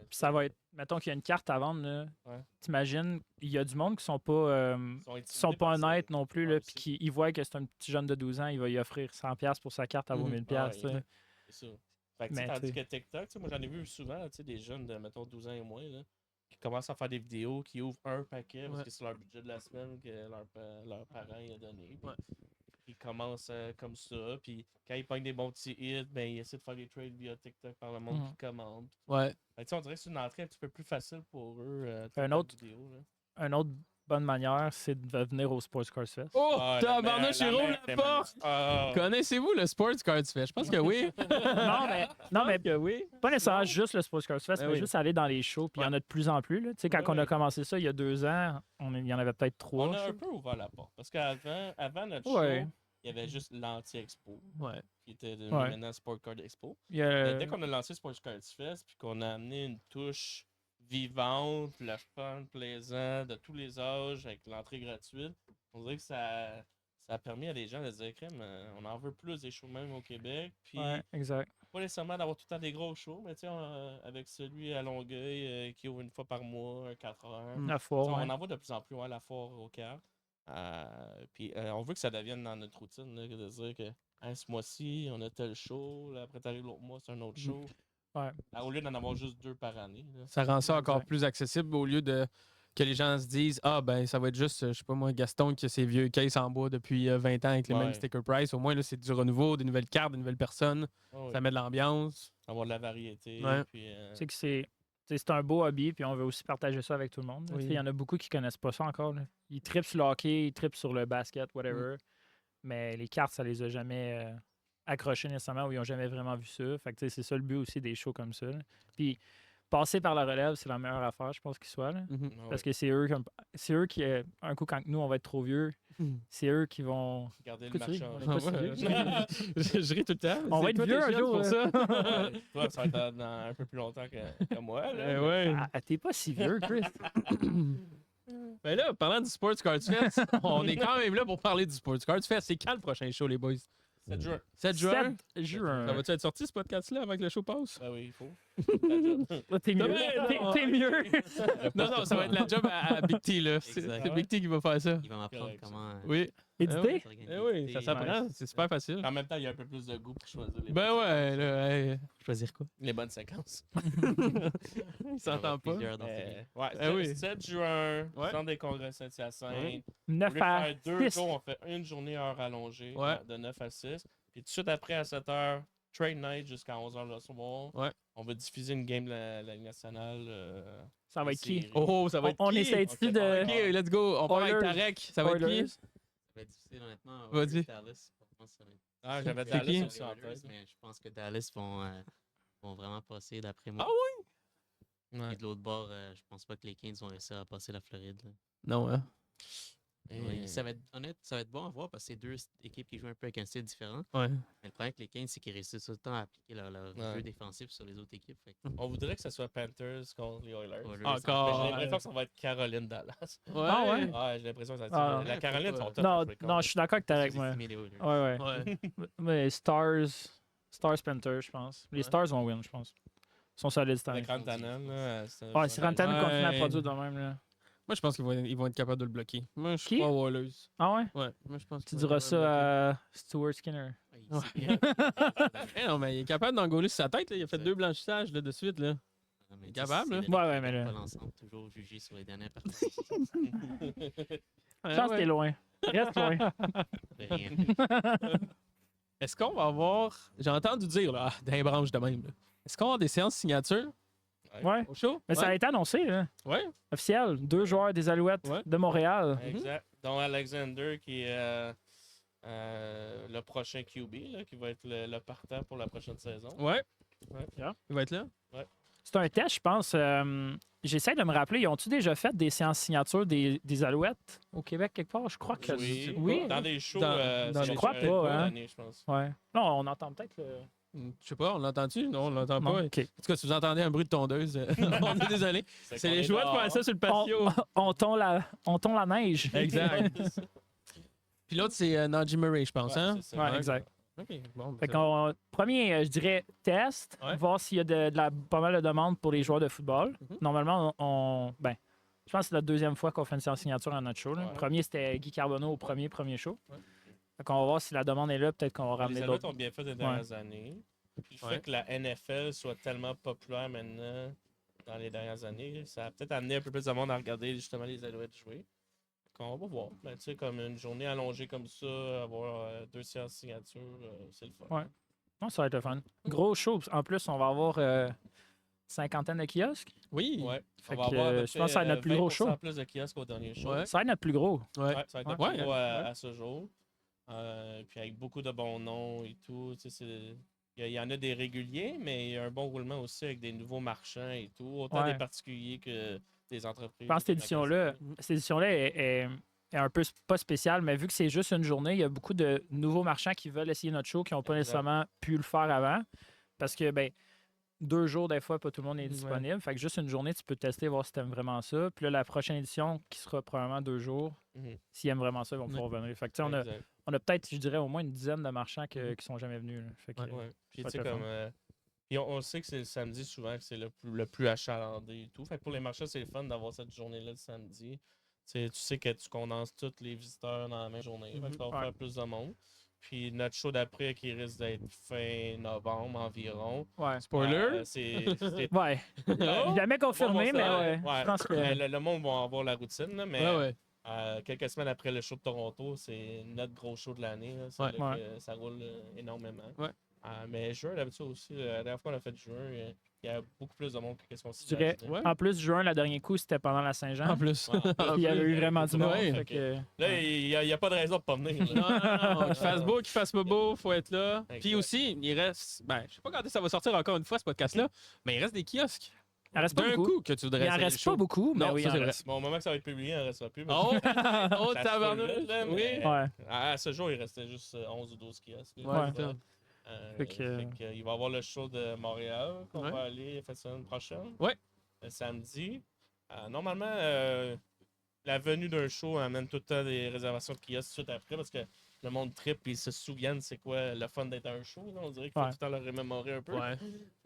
Puis ça va être, mettons qu'il y a une carte à vendre, là, Ouais. t'imagines, il y a du monde qui sont pas, Ils sont pas intimidés par honnêtes ça. non plus, Ouais, là, puis aussi. ils voient que c'est un petit jeune de 12 ans, il va lui offrir 100$ pour sa carte, elle vaut Mhm. 1000$. tu sais. Ouais, c'est ça. Fait que, tu sais, Mais tandis tu que TikTok, tu sais, moi j'en ai vu souvent tu sais, des jeunes de mettons 12 ans et moins là, qui commencent à faire des vidéos, qui ouvrent un paquet parce Ouais. que c'est leur budget de la semaine que leur parent il a donné. Puis Ouais. ils commencent comme ça. Puis quand ils pognent des bons petits hits, ben, ils essaient de faire des trades via TikTok par le monde Mhm. qui commande. Ouais. Fait que, tu sais, on dirait que c'est une entrée un petit peu plus facile pour eux. Un autre- Vidéo, là. Une autre bonne manière, c'est de venir au Sports Cars Fest. Oh, Ah, tabarnak, je roule la porte! Ah, Connaissez-vous le Sports Cards Fest? Je pense que oui. Non, mais que oui. pas nécessairement juste le Sports Cars Fest, Ben mais oui. juste aller dans les shows. Puis il y en a de plus en plus. Là. Tu sais, quand Ouais, on a ouais. commencé ça il y a 2 ans, il y en avait peut-être 3. on a un peu ouvert la porte. Parce qu'avant notre Ouais. show, il y avait juste l'Anti-Expo, Ouais. qui était devenu Ouais. maintenant Sport Card Expo. Il y a- Mais dès qu'on a lancé Sports Cards Fest, puis qu'on a amené une touche vivante, le fun, plaisant, de tous les âges, avec l'entrée gratuite, on dirait que ça a permis à des gens de dire crème, on en veut plus des shows même au Québec. Puis Ouais, exact. pas nécessairement d'avoir tout le temps des gros shows, mais tu sais, avec celui à Longueuil qui ouvre une fois par mois, un 4 heures. Mm. La Tu foire, sais, ouais. On en voit de plus en plus à la foire au Caire. Puis on veut que ça devienne dans notre routine, là, de dire que hein, ce mois-ci, on a tel show, là, après t'arrives l'autre mois, c'est un autre show. Ouais. Au lieu d'en avoir juste 2 par année. Là. Ça rend ça encore Exact. plus accessible au lieu de que les gens se disent ah ben ça va être juste je sais pas moi Gaston qui a ses vieux cases en bois depuis 20 ans avec les mêmes Ouais. sticker price. Au moins là c'est du renouveau, des nouvelles cartes, des nouvelles personnes. Ah oui. Ça met de l'ambiance. Avoir de la variété. Ouais. Puis, Tu sais que c'est un beau hobby, puis on veut aussi partager ça avec tout le monde. là. Oui. Tu sais, il y en a beaucoup qui connaissent pas ça encore. Là. Ils trippent sur le hockey, ils trippent sur le basket, whatever. Mais les cartes, ça les a jamais accrochés nécessairement ou ils ont jamais vraiment vu ça. Fait que tu sais, c'est ça le but aussi des shows comme ça. là. Puis passer par la relève, c'est la meilleure affaire, je pense, qu'il soit. Là. ah Parce ouais, que c'est eux qui, un coup, quand nous, on va être trop vieux, c'est eux qui vont. garder le Pourquoi tu marché ris? en On est vie. pas si vieux. je ris tout le temps. On va C'est être toi, vieux t'es un jeune jour. pour ça. Ouais, toi, ça va être dans un peu plus longtemps que moi. Là. Eh ouais. Ah, t'es pas si vieux, Chris. Ben là, parlant du Sports Cards Fest, on est quand même là pour parler du Sports Cards Fest. C'est quand le prochain show, les boys? 7 juin. 7 juin? 7 juin. Ça va-tu être sorti ce podcast-là avant que le show passe? Ben oui, il faut. Là, t'es mieux. Ben, non. T'es mieux. Non, ça va être la job à Big T, là. C'est Exact. Big T qui va faire ça. Il va m'apprendre Correct, ça. comment Oui. Édité? s'organiser. Eh oui, ça s'apprend. C'est super facile. En même temps, il y a un peu plus de goût pour choisir Ben ouais, là, hey, Choisir quoi? les bonnes séquences. il s'entend pas. Plusieurs dans ces- Ouais, Eh oui. 7 juin, Ouais. Centre des congrès Saint-Hyacinthe. Ouais. Au lieu 9 de à faire 2 6. jours, on fait une journée heure allongée Ouais. de 9 à 6. Puis tout de suite après, à 7 h, trade night jusqu'à 11 h le soir. Ouais. On va diffuser une game de la Ligue nationale. Ça va être qui? série. Oh, ça va être On qui? essaie-tu Ok, de. Ok, let's go. On part avec Oilers. Tarek. Ça va être Oilers. qui? Ça va être difficile, honnêtement. Vas-y. Oilers, Dallas, pour moi, ça va être- Ah, j'avais C'est Dallas qui? aussi en Oilers, tête. mais je pense que Dallas vont vraiment passer d'après moi. Ah Ouais. Et de l'autre bord, je pense pas que les Kings vont réussir à passer la Floride. Là. Non, hein? Et- Ça va être honnête, ça va être bon à voir parce que c'est deux équipes qui jouent un peu avec un style différent. Ouais. Mais le problème avec les Kings, c'est qu'ils réussissent tout le temps à appliquer leur Ouais. jeu défensif sur les autres équipes. Fait que On voudrait que ce soit Panthers contre les Oilers. Oilers, Encore. Mais j'ai l'impression que ça va être Caroline-Dallas. Ouais. Ah ouais? Ouais, j'ai l'impression que ça va être Ah, ça. La ouais, Caroline pourquoi? sont top. Non, à jouer contre. non, je suis d'accord avec Tarek, moi. sous-estimer les Oilers. Ouais, ouais. Ouais. Mais Stars Panthers, je pense. Les Ouais. Stars vont win, je pense. Ils sont solides cette année. Avec Rantanen, là. Ouais, si Rantanen Ouais. continue à produire de même, là. Moi, je pense qu'ils vont être capables de le bloquer. Moi, je Qui? crois aux Oilers. Ah ouais? Ouais. Moi, je pense Tu qu'ils vont diras être capables de le bloquer. ça à Stuart Skinner. Ouais. sait bien. Eh non, mais il est capable d'engoler sur sa tête. Là. Il a fait C'est- 2 blanchissages là, de suite. Là. Non, mais Capable, c'est là. le Ouais, rythme ouais, mais de là- pas l'ensemble, toujours juger sur les dernières parties. Je pense que t'es loin. Reste loin. De rien. Est-ce qu'on va avoir. J'ai entendu dire, là, dans les branches de même. là. Est-ce qu'on va avoir des séances signature Ouais. au show? Mais ça a été annoncé, là. Ouais. Officiel. 2 joueurs des Alouettes Ouais. de Montréal. Exact. Dont Alexander, qui est le prochain QB, là, qui va être le partant pour la prochaine saison. Ouais. Ouais. Yeah. Il va être là. C'est un test, je pense. J'essaie de me rappeler, ils ont-tu déjà fait des séances signatures des Alouettes au Québec quelque part? Je crois que Oui. oui. Dans des shows, Dans c'est les- Je crois un pas, coup hein. d'année, je pense. Ouais. Non, on entend peut-être le. Je sais pas, on l'entend-tu? Non, on l'entend Non, pas. OK. En tout cas, si vous entendez un bruit de tondeuse, on est désolé. C'est qu'on les est joueurs qui dehors. font ça sur le patio. On tond la neige. Exact. Puis l'autre, c'est Najee Murray, je pense. Ouais, hein? c'est ça. Ouais, exact. OK, bon. Fait qu'on, premier, je dirais, test, Ouais. voir s'il y a pas mal de demandes pour les joueurs de football. Mhm. Normalement, je pense que c'est la deuxième fois qu'on fait une séance signature à notre show. Là. Ouais. Le premier, c'était Guy Carbonneau au premier show. Ouais. Fait qu'on va voir si la demande est là. Peut-être qu'on va Les ramener Alouettes d'autres. ont bien fait les dernières années. Puis le Ouais. fait que la NFL soit tellement populaire maintenant dans les dernières années, ça a peut-être amené un peu plus de monde à regarder justement les Alouettes jouer. On va voir. Ben, tu sais, comme une journée allongée comme ça, avoir 2 séances signature, c'est le fun. Ouais. Non, ça va être le fun. Gros show. En plus, on va avoir cinquantaine de kiosques. Oui. Ouais. Fait On va que, avoir à peu je pense que ça va être notre près, plus gros 20% show. plus de kiosques au dernier show. Ouais. Ça va être notre plus gros. Ouais. Ouais, ça va être notre Ouais. plus gros Ouais. à ce jour. Puis avec beaucoup de bons noms et tout. Tu sais, il y en a des réguliers, mais il y a un bon roulement aussi avec des nouveaux marchands et tout. Autant Ouais. des particuliers que des entreprises. Je pense que cette édition-là est un peu pas spéciale, mais vu que c'est juste une journée, il y a beaucoup de nouveaux marchands qui veulent essayer notre show qui n'ont pas Exact. nécessairement pu le faire avant. Parce que, 2 jours, des fois, pas tout le monde est Ouais. disponible. Fait que juste une journée, tu peux tester, voir si tu aimes vraiment ça. Puis là, la prochaine édition, qui sera probablement 2 jours, Mhm. s'ils aiment vraiment ça, ils vont pouvoir venir. Fait que, tu sais, Exact. on a peut-être, je dirais, au moins une dizaine de marchands qui sont jamais venus. Là. Fait que, Ouais. Puis ça tu va sais, être le comme. Puis on sait que c'est le samedi souvent que c'est le plus achalandé et tout. Fait que pour les marchands, c'est le fun d'avoir cette journée-là le samedi. Tu sais que tu condenses tous les visiteurs dans la même journée. Fait que ça va Ouais. faire plus de monde. Puis notre show d'après qui risque d'être fin novembre environ. ouais. Spoiler. C'est Ouais. Oh! Jamais confirmé, Bon, mais ça, ouais. ouais. Je pense que. Mais le monde va avoir la routine, là, mais Ouais, ouais. quelques semaines après le show de Toronto, c'est notre gros show de l'année. Là. C'est Ouais. là Ouais. que ça roule énormément. Ouais. Mais juin, d'habitude aussi, la dernière fois qu'on a fait juin, il y a beaucoup plus de monde que ce qu'on Je dirais, Ouais. en plus, juin, le dernier coup, c'était pendant la Saint-Jean. En plus. Ouais. En Il y avait plus. eu vraiment du monde. Ouais. Fait que, Là, il n'y a pas de raison de pas venir. là. Non, qu'il fasse beau, qu'il fasse pas beau, faut être là. Exact. Puis aussi, il reste. Je sais pas quand ça va sortir encore une fois, ce podcast-là, mais il reste des kiosques. il en reste pas D'un beaucoup. coup que tu voudrais Il en essayer le reste show. pas beaucoup, mais Non, oui, ça, il en c'est vrai. reste. Bon, au moment que ça va être publié, il ne restera plus. mais Oh, oh ça se roule tabarnak. vite, là, Oui. mais Ouais. À ce jour, il restait juste 11 ou 12 kiosques. là. Ouais, Ouais. putain. Fait que- Il va y avoir le show de Montréal qu'on Ouais. va aller la semaine prochaine. Ouais. Le samedi. Normalement, la venue d'un show amène tout le temps des réservations de kiosques tout de suite après parce que le monde trippe et ils se souviennent c'est quoi le fun d'être à un show. Là. On dirait qu'il faut Ouais. tout le temps le remémorer un peu. Ouais.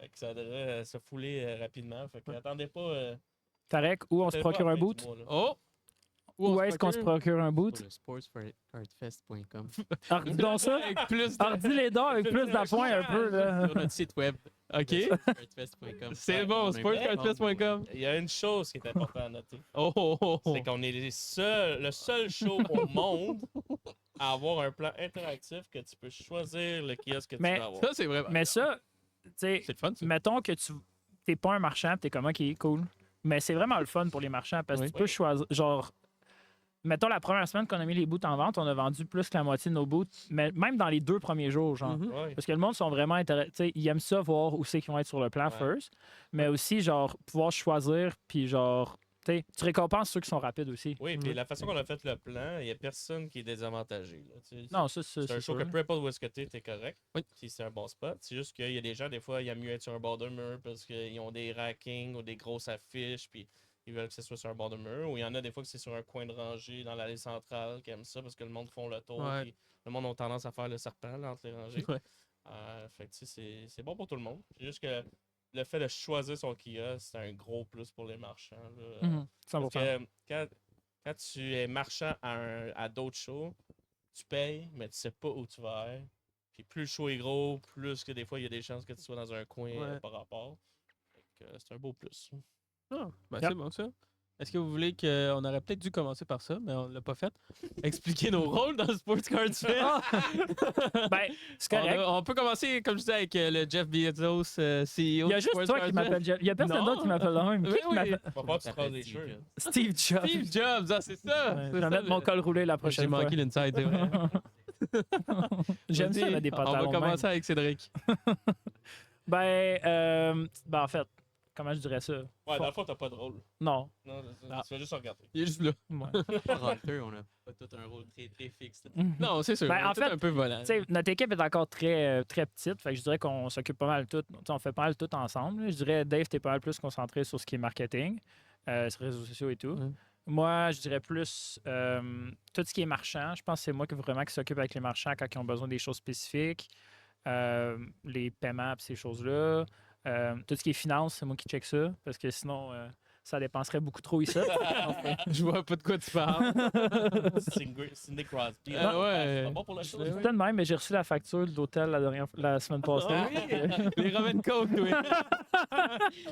Fait que ça devrait se fouler rapidement. Fait que attendez pas. Tarek, où on se attendez pas procure à un la fin boot? du mois, là. Oh! Où est-ce qu'on se procure un boot? Sur le sportscartfest.com. Alors, dis donc ça. Avec plus Alors, dis les dents avec plus d'appoint un peu. Là. Sur notre site web. OK. Sportscartfest.com. C'est bon, sportscartfest.com. Il y a une chose qui est importante à noter. Oh, oh, oh, oh. C'est qu'on est le seul show au monde à avoir un plan interactif que tu peux choisir le kiosque que Mais- tu veux avoir. Ça, c'est vrai. Mais ça, tu sais, C'est le fun, ça. mettons que tu t'es pas un marchand, t'es comme, OK, cool. Mais c'est vraiment le fun pour les marchands parce que Oui. tu peux choisir, genre, mettons la première semaine qu'on a mis les boots en vente, on a vendu plus que la moitié de nos boots, mais même dans les 2 premiers jours, genre. Mhm. Ouais. Parce que le monde sont vraiment intéressés, tu sais, ils aiment ça voir où c'est qu'ils vont être sur le plan Ouais. first, mais aussi, genre, pouvoir choisir, puis genre, tu sais, tu récompenses ceux qui sont rapides aussi. Oui, puis Mhm. la façon qu'on a fait le plan, il n'y a personne qui est désavantagé. Là, tu sais. Non, ça, c'est un c'est show sûr. que peu importe où est-ce que t'es correct. Oui. Si c'est un bon spot. C'est juste qu'il y a des gens, des fois, il y a mieux être sur un bord de mur parce qu'ils ont des rackings ou des grosses affiches, puis ils veulent que ce soit sur un bord de mur. Ou il y en a des fois que c'est sur un coin de rangée dans l'allée centrale qui aiment ça parce que le monde font le tour. Ouais. Puis le monde a tendance à faire le serpent là, entre les rangées. Ouais. Fait que tu sais, c'est bon pour tout le monde. C'est juste que le fait de choisir son kiosque, c'est un gros plus pour les marchands. Là. Mhm, 100%. Parce que quand tu es marchand à d'autres shows, tu payes, mais tu sais pas où tu vas aller. Puis plus le show est gros, plus que des fois, il y a des chances que tu sois dans un coin par rapport. Fait que, c'est un beau plus. Ah, ben c'est bon ça. Est-ce que vous voulez qu'on aurait peut-être dû commencer par ça, mais on l'a pas fait? Expliquer nos rôles dans le Sports Cards Fest. Ben, c'est correct. On peut commencer, comme je disais, avec le Jeff Bezos, CEO. Il y a juste toi qui m'appelle Jeff. Il y a personne d'autre qui m'appelle le même. Qui m'appelle? Va pas que tu te rases les cheveux. Steve Jobs. Steve Jobs, ah, c'est ça! Je vais mettre mon col roulé la prochaine J'ai fois. manqué l'inside, c'est vrai. J'aime ça, mettre des pantalons. On va de commencer même. avec Cédric. Ben, en fait, comment je dirais ça? Ouais, dans le fond, t'as pas de rôle. Non. Non, tu vas juste regarder. Il est juste là. Ouais. Hunter, on a pas tout un rôle très, très fixe. Non, c'est sûr. Ben, on est en tous fait, un peu volant. Tu sais, notre équipe est encore très, très petite, fait que je dirais qu'on s'occupe pas mal tout. On fait pas mal tout ensemble. Là. Je dirais, Dave, t'es pas mal plus concentré sur ce qui est marketing, sur les réseaux sociaux et tout. Ouais. Moi, je dirais plus tout ce qui est marchand. Je pense que c'est moi qui vraiment qui s'occupe avec les marchands quand ils ont besoin des choses spécifiques, les paiements et ces choses-là. Tout ce qui est finance, c'est moi qui check ça, parce que sinon, ça dépenserait beaucoup trop ici. Je vois pas de quoi tu parles. Cindy Crosby. Ah ouais. C'est pas bon pour la chose. C'est peut-être même, mais j'ai reçu la facture de l'hôtel la semaine passée. Ah oui, les Roman Coke, oui.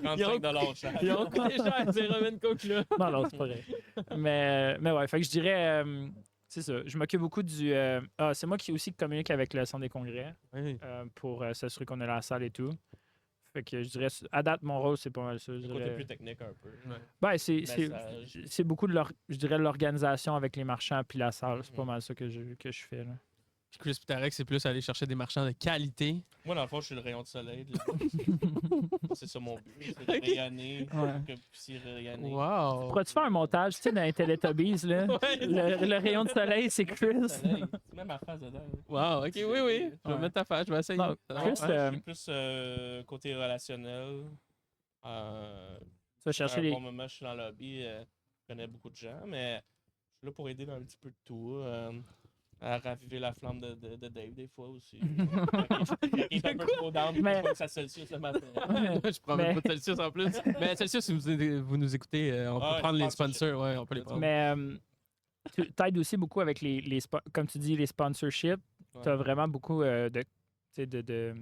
35$ cher. Ils ont coûté cher, ces Roman Coke là. Non, c'est pas vrai. Mais ouais, fait que je dirais, c'est ça. Je m'occupe beaucoup du. C'est moi qui aussi communique avec le centre des congrès Oui. pour s'assurer qu'on est à la salle et tout. Fait que je dirais, à date, mon rôle, c'est pas mal ça. Je Le côté dirais. plus technique un peu. Ben, Message. c'est beaucoup de je dirais l'organisation avec les marchands puis la salle. C'est pas mal ça que je fais. Là. Puis Chris Pitarek, c'est plus aller chercher des marchands de qualité. Moi, dans le fond, je suis le rayon de soleil. C'est ça mon but. C'est de Ok. rayonner. Ouais. Que vous puissiez rayonner. Wow. Pourrais-tu faire un montage, tu sais, dans les Teletubbies, là? Ouais. Le rayon de soleil, c'est Chris. Soleil. Tu mets ma face dedans. Wow, ok, oui. Je vais Ouais. mettre ta face, je vais essayer. Non, Ça va Chris, faire. Je suis plus côté relationnel. Tu vas chercher À un les. bon moment, je suis dans le lobby. Je connais beaucoup de gens, mais je suis là pour aider dans un petit peu de tout. À raviver la flamme de Dave des fois aussi. Il est un peu trop down. Mais- Il faut sa Celsius le matin. Je prends même pas de Celsius en plus. Mais Celsius, si vous nous écoutez, on peut Ouais, prendre les sponsorship. sponsors. Ouais, on peut les prendre. Mais tu t'aides aussi beaucoup avec comme tu dis, les sponsorships. Tu as Ouais. vraiment beaucoup de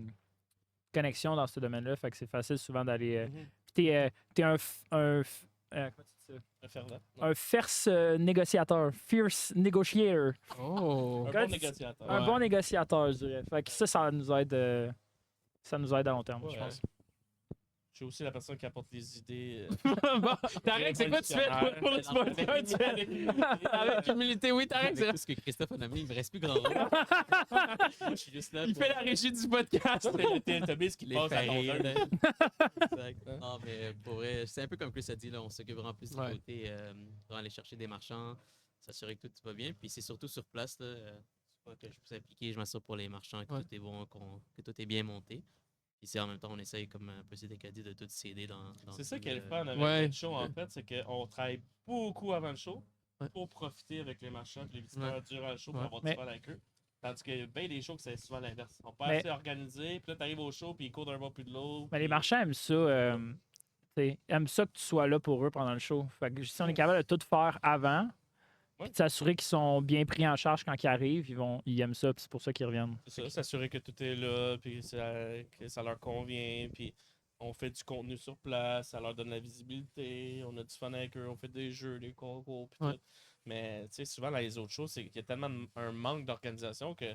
connexions dans ce domaine-là. Fait que c'est facile souvent d'aller. Mhm. Puis t'es un. Comment tu dis ça? Préfère-la. Un fierce négociateur. Fierce negotiator. Oh. Un Quand bon tu- négociateur. Un Ouais. bon négociateur, je dirais. Fait que ça nous aide. Ça nous aide à long terme, je Ouais. pense. Je suis aussi la personne qui apporte les idées. Bon, Tarek, c'est quoi tu fais toi, pour le sport? Avec humilité, oui, Tarek, c'est Avec tout ce que Christophe a nommé, il me reste plus grand chose. Je suis juste là Il pour fait la régie du podcast. C'est le Teletubbies qui les passe à faire rire. tondeuse. Exact. Non, mais pour vrai, c'est un peu comme Chris a dit, là, on s'occupe vraiment plus du Ouais. côté pour aller chercher des marchands, s'assurer que tout va bien. Puis c'est surtout sur place, là, une fois que je suis impliqué, je m'assure pour les marchands que Ouais. tout est bon, que tout est bien monté. Puis c'est en même temps, on essaye, comme un peu Cédric a dit, de tout s'aider dans C'est ça tout qui est le le- fun avec Ouais. le show, en fait, c'est qu'on travaille beaucoup avant le show Ouais. pour profiter avec les marchands et les visiteurs durant le show pour Ouais. avoir du Mais- fun avec eux. Tandis qu'il y a bien des shows que c'est souvent l'inverse. On peut Mais- assez organiser, puis là, t'arrives au show, puis ils courent d'un bord plus de l'autre. Mais les puis- marchands aiment ça. Aiment ça que tu sois là pour eux pendant le show. Fait que si on est capable de tout faire avant, Ouais. puis de s'assurer qu'ils sont bien pris en charge quand ils arrivent, ils aiment ça, puis c'est pour ça qu'ils reviennent. C'est ça, s'assurer que tout est là, puis que ça leur convient, puis on fait du contenu sur place, ça leur donne la visibilité, on a du fun avec eux, on fait des jeux, des concours, puis Ouais. tout. Mais tu sais, souvent dans les autres choses, c'est qu'il y a tellement un manque d'organisation que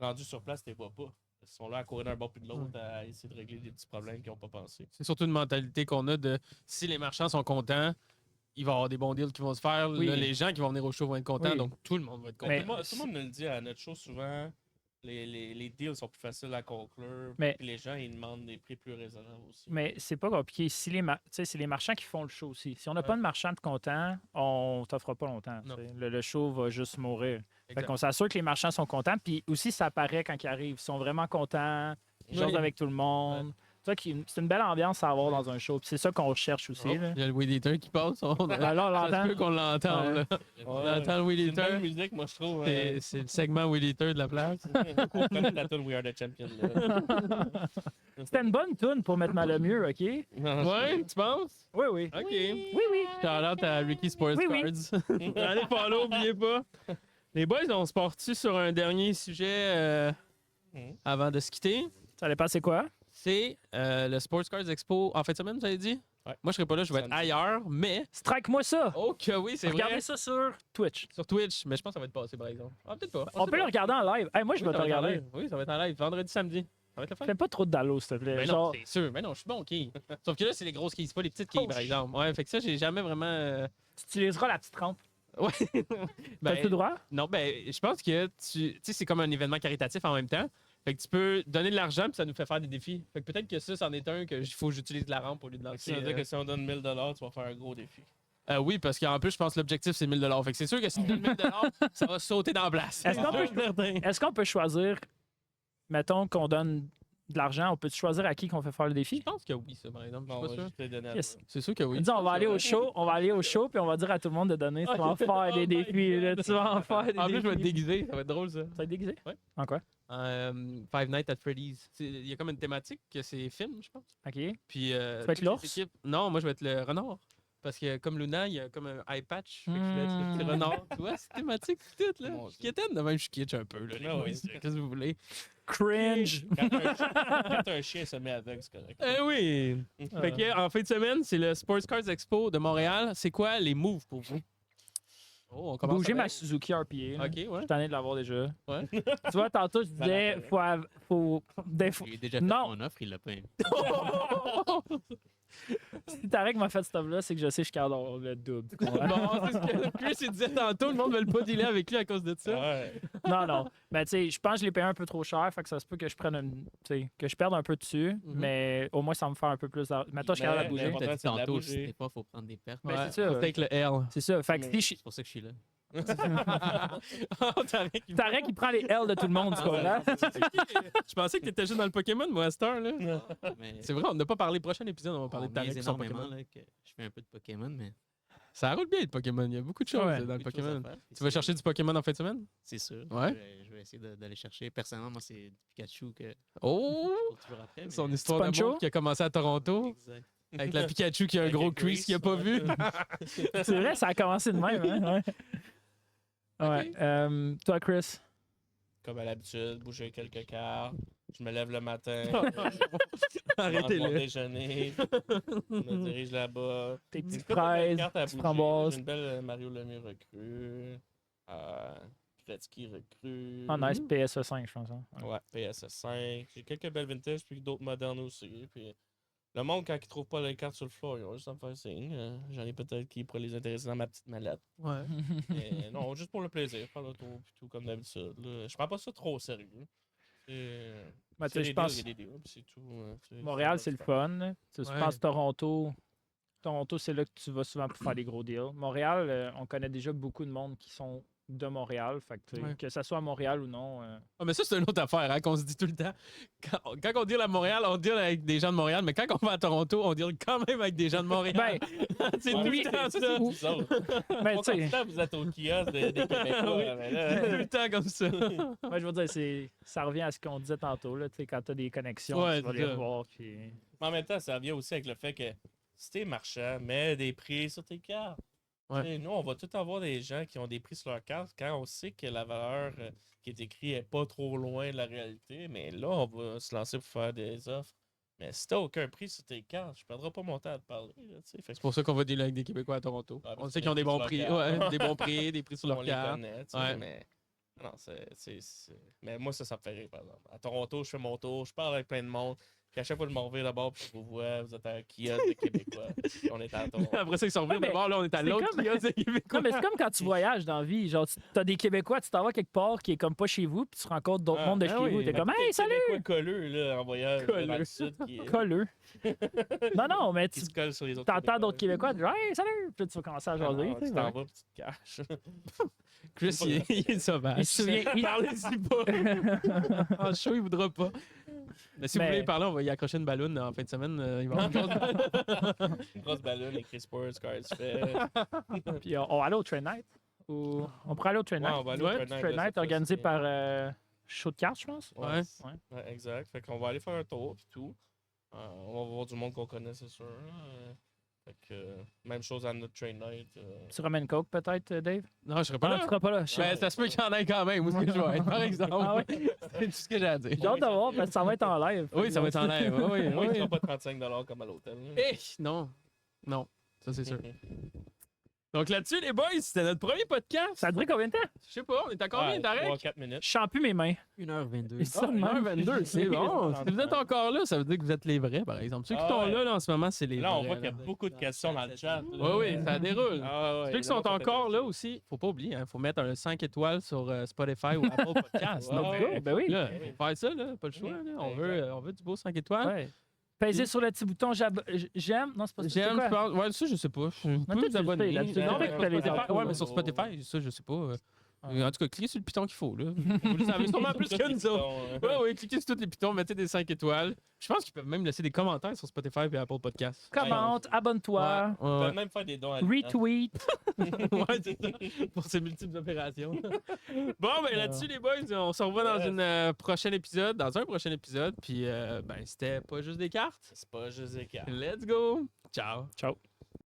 rendu sur place, tu les vois pas. Ils sont là à courir d'un bord puis de l'autre à essayer de régler des petits problèmes qu'ils n'ont pas pensé. C'est surtout une mentalité qu'on a de si les marchands sont contents, il va y avoir des bons deals qui vont se faire. Oui. Là, les gens qui vont venir au show vont être contents, Oui. donc tout le monde va être content. Mais- Tout le monde me le dit à notre show souvent. Les deals sont plus faciles à conclure. Mais- Puis les gens, ils demandent des prix plus raisonnables aussi. Mais c'est pas compliqué. Si tu sais, c'est les marchands qui font le show aussi. Si on n'a Ouais. pas de marchand de content, on t'offre pas longtemps. Non. tu sais. Le show va juste mourir. Fait Exact. qu'on s'assure que les marchands sont contents. Puis aussi, ça apparaît quand ils arrivent. Ils sont vraiment contents. Ils Oui. jasent avec tout le monde. Tu vois c'est une belle ambiance à avoir dans un show. Puis c'est ça qu'on recherche aussi. Oh, là. il y a le Weed Eater qui passe. Ben là, on Ça se l'entend. peut qu'on l'entende. Ouais. là. On entend le Weed C'est une Eater. belle musique, moi, je trouve. C'est le segment Weed Eater de la place. Comme la tune We Are the Champion. là. C'était une bonne tune pour mettre mal le mieux, OK? Ouais, tu penses? Oui, oui. OK. Oui, oui. Shout-out à Ricky Sports Oui, oui. Cards. Allez follow, oubliez pas. Les boys, on se porte sur un dernier sujet avant de se quitter. Ça dépend, c'est quoi? C'est le Sports Cars Expo en fin de semaine, vous avez dit? Ouais. Moi, je serai pas là, je vais être Samedi. ailleurs, mais... Strike-moi ça! Oh que oui, c'est Regardez vrai. ça sur Twitch. Sur Twitch, mais je pense que ça va être passé, par exemple. Ah, peut-être pas. On peut le regarder en live. Hey, moi, je Oui, vais te ça va être en regarder. live. Oui, ça va être en live. Vendredi, samedi. Ça va être le fun. Fais pas trop de dallo, s'il te plaît. Ben Genre, non, c'est sûr. Mais non, je suis bon quille. Sauf que là, c'est les grosses quilles, c'est pas les petites quilles, Oh, par exemple. Ouais, fait que ça, j'ai jamais vraiment... tu utiliseras la petite rampe. Ouais. T'as tout droit? Non, ben, je pense que tu sais, c'est comme un événement caritatif en même temps. Fait que tu peux donner de l'argent puis ça nous fait faire des défis. Fait que peut-être que ça, c'en est un que il faut que j'utilise la rampe au lieu de lancer. Ça veut dire que si on donne 1000 $, tu vas faire un gros défi. Oui, parce qu'en plus, je pense que l'objectif, c'est 1000 $. Fait que c'est sûr que si tu donnes 1000 $, ça va sauter dans la place. Est-ce qu'on peut choisir, mettons qu'on donne de l'argent, on peut choisir à qui qu'on fait faire le défi? Je pense que oui, ça, par exemple. Bon, Je suis pas sûr. je t'ai donné à Yes. toi. C'est sûr que oui. Dis, on va aller au show, puis on va dire à tout le monde de donner. Tu vas en faire des défis, là. Tu vas en faire des En plus, défis. je vais être déguisé. Ça va être drôle, ça. Tu vas être déguisé? Ouais. En quoi? Five Nights at Freddy's. Il y a comme une thématique que c'est film, je pense. OK. Puis, Tu vas être toutes les l'ours? équipes- Non, moi, je vais être le renard. Parce que comme Luna, il y a comme un eye patch. Fait que je vais être le petit Hmm. renard. Tu vois, c'est thématique tout, là. Mon Je suis Dieu. quétaine de même, je kitsch un peu, là. Les Ah boys, oui. Qu'est-ce que vous voulez? Cringe! Quand un chien se met avec, c'est correct. Eh oui! Fait que, en fin de semaine, c'est le Sports Cars Expo de Montréal. C'est quoi les moves pour vous? Oh, on commence Bouger ma avec- Suzuki RPA. là. Ok, ouais. Je suis tanné de l'avoir déjà. Ouais. Tu vois, tantôt, je disais, faut J'ai déjà fait Non. mon offre, il l'a pas aimé. Si Tarek m'a fait ce stuff-là, c'est que je sais que je suis capable d'avoir le double. tu comprends? Bon, c'est ce que Chris il disait tantôt, le monde ne veut pas dealer avec lui à cause de ça. Ouais. Non. Mais tu sais, je pense que je l'ai payé un peu trop cher, fait que ça se peut que je prenne que je perde un peu dessus, mais au moins ça me fait un peu plus d'argent. Maintenant, je suis capable de Mais bouger. l'important, T'as dit c'est de la tantôt, bouger. des fois, il faut prendre des pertes. Ben, Ouais, c'est ça. faut avec le L. C'est ça. Fait que Mais- si C'est pour ça que je suis là. Oh, Tarek, il- Tarek, il prend les L de tout le monde, tu comprends? Je pensais que t'étais juste dans le Pokémon, moi, à cette heure, là. Mais C'est vrai, on n'a pas parlé. Prochain épisode, on va parler on de Tarek niaise et son énormément Pokémon. là, que je fais un peu de Pokémon, mais Ça roule bien, le Pokémon. Il y a beaucoup de choses Ouais, dans le beaucoup de choses à Pokémon. faire, puis Tu vas c'est- chercher du Pokémon en fin de semaine? C'est sûr. Ouais. Je vais essayer d'aller chercher. Personnellement, moi, c'est du Pikachu que Oh! je cours toujours après. Son mais- histoire Poncho? d'amour qui a commencé à Toronto, Exact. avec la Pikachu qui a un Avec gros le crease qu'il n'a pas vu. C'est vrai, ça a commencé de même, hein? Ouais. Ouais. Toi, Chris? Comme à l'habitude, bouger quelques cartes. Je me lève le matin. je mange mon Arrêtez-le. déjeuner. Je me dirige là-bas. Tes J'ai petites fait une belle fraises, carte à petites bouger. framboises. J'ai une belle Mario Lemieux recrue. Gretzky recrue. Ah, nice, PSE 5, je pense. Hein? Ouais, PSS5. J'ai quelques belles vintage, puis d'autres modernes aussi. Puis le monde, quand ils trouvent pas les cartes sur le floor, ils ont juste à me faire signe. J'en ai peut-être qui pourraient les intéresser dans ma petite mallette. Ouais. Mais non, juste pour le plaisir, faire le tour, puis tout comme d'habitude. là. Je prends pas ça trop au sérieux. Ben, tu sais, C'est je des pense deals, il y a des deals, puis c'est tout. Montréal, c'est le fun. là. Tu sais, Ouais. Je pense Toronto. Toronto, c'est là que tu vas souvent pour faire des gros deals. Montréal, on connaît déjà beaucoup de monde qui sont de Montréal. Fait que, tu sais, Ouais. que ça soit à Montréal ou non. Ah, mais ça, c'est une autre affaire, hein, qu'on se dit tout le temps. Quand on deal à Montréal, on deal avec des gens de Montréal, mais quand on va à Toronto, on deal quand même avec des gens de Montréal. Ben, c'est Ouais, tout oui, le temps ça, ça. c'est vous autres. ben, Pas tu comme sais, ça, vous êtes au kiosque des Québécois. Oui. mais C'est là, tout le temps comme ça. moi, je veux dire, ça revient à ce qu'on disait tantôt. Là, tu sais, quand tu as des connexions, Ouais, tu vas c'est les ça. voir. Puis... Mais en même temps, ça vient aussi avec le fait que si t'es marchand, mets des prix sur tes cartes. Ouais. Tu sais, nous, on va tout avoir des gens qui ont des prix sur leurs cartes quand on sait que la valeur qui est écrite n'est pas trop loin de la réalité. Mais là, on va se lancer pour faire des offres. Mais si t'as aucun prix sur tes cartes, je ne perdrai pas mon temps à te parler. Là, tu sais. Fait que C'est pour ça qu'on va dealer avec des Québécois à Toronto. Ah, On parce sait que qu'ils ont des bons sur prix. leur carte. Ouais, des bons prix, des prix sur on leur les carte. connaît. Tu sais, Ouais. Mais non, mais moi, ça me fait rire, par exemple. À Toronto, je fais mon tour, je parle avec plein de monde. Puis à chaque fois, je m'en reviens d'abord, puis je vous vois, vous êtes à un kiosque de Québécois. Puis on est à Toronto. Après ça, ils sont revenus Ouais, mais d'abord, là, on est à c'est l'autre comme- kiosque des Québécois. Non, mais c'est comme quand tu voyages dans la vie. Genre, tu as des Québécois, tu t'en vas quelque part qui est comme pas chez vous, puis tu rencontres d'autres mondes de ah chez oui. vous. T'es Mais comme, hey, t'es salut! Québécois colleux, là, en voyage Colleux. dans le sud. Qui Colleux. Non, mais qui tu se colle sur les autres. t'entends d'autres Québécois, tu dis, hey, salut! Puis là, tu vas commencer à jaser. Tu tu sais, t'en ouais. vas, puis tu te caches. Chris, il est sauvage. Il se souvient. Parlez-y pas. En show, il voudra pas. Mais si vous Mais- voulez y parler, on va y accrocher une ballonne en fin de semaine. Il va y avoir une grosse Une grosse ballonne, écrit Sports, Cards fait. Puis on va aller au Train Night. Ou... On pourrait aller au Train Ouais, Night. on va aller Ouais, au Train Night, Train là, Night cette fois-ci. organisé par Show de cartes, je pense. Ouais. Ouais, exact. Fait qu'on va aller faire un tour, puis tout. On va voir du monde qu'on connaît, c'est sûr. Fait que, même chose à notre train night. Tu ramènes Coke peut-être, Dave? Non, je serais pas Ah, là. tu seras pas là. je sais. Ben, ça se peut qu'il y en ait quand même. Où est-ce que je vais être, par exemple? Ah ouais? C'est tout ce que j'ai à dire. J'ai hâte de voir parce que ça va être en live. Oui, ça va être en live. Oui, Moi, il oui. ne pas 35$ comme à l'hôtel. Eh, non. Non, ça c'est sûr. Donc là-dessus, les boys, c'était notre premier podcast. Ça a duré combien de temps? Je sais pas, on est à combien d'arrêt? 3-4 minutes. Je sens plus mes mains. 1h22. Ils sont de même. 1h22, c'est bon. Si vous êtes encore là, ça veut dire que vous êtes les vrais, par exemple. Ceux qui Ah sont ouais. là, en ce moment, c'est les Là, on vrais. voit qu'il y a beaucoup de questions dans le chat. Oui, oui, ça déroule. Ah, ouais, Ceux qui sont encore là aussi, faut pas oublier, il faut mettre un 5 étoiles sur Spotify ou Apple Podcast. Ouais, Donc, ouais. Ben oui. là, faut faire ça, là, pas le choix. Là. On veut du beau 5 étoiles. Ouais. Pesez sur le petit bouton j'aime. Non, c'est pas ça. c'est J'aime, quoi? je pense. Ouais, ça, je sais pas. Vous toi, pouvez tu vous le abonner. fais, d'habitude. Non, Non, mais mais tu fais les Spotify, affaires. ouais, mais sur Spotify, ça, je sais pas. Ah. En tout cas, cliquez sur le piton qu'il faut. Là. Vous le savez sûrement plus que nous autres. Oui, oui, cliquez sur tous les pitons, mettez des 5 étoiles. Je pense qu'ils peuvent même laisser des commentaires sur Spotify et Apple Podcasts. Commente, abonne-toi, On Ouais, peut même faire des dons à retweet. ouais, c'est ça. Pour ces multiples opérations. Bon, ben là-dessus, les boys, on se revoit dans un prochain épisode. Puis, ben, c'était pas juste des cartes. C'est pas juste des cartes. Let's go. Ciao. Ciao.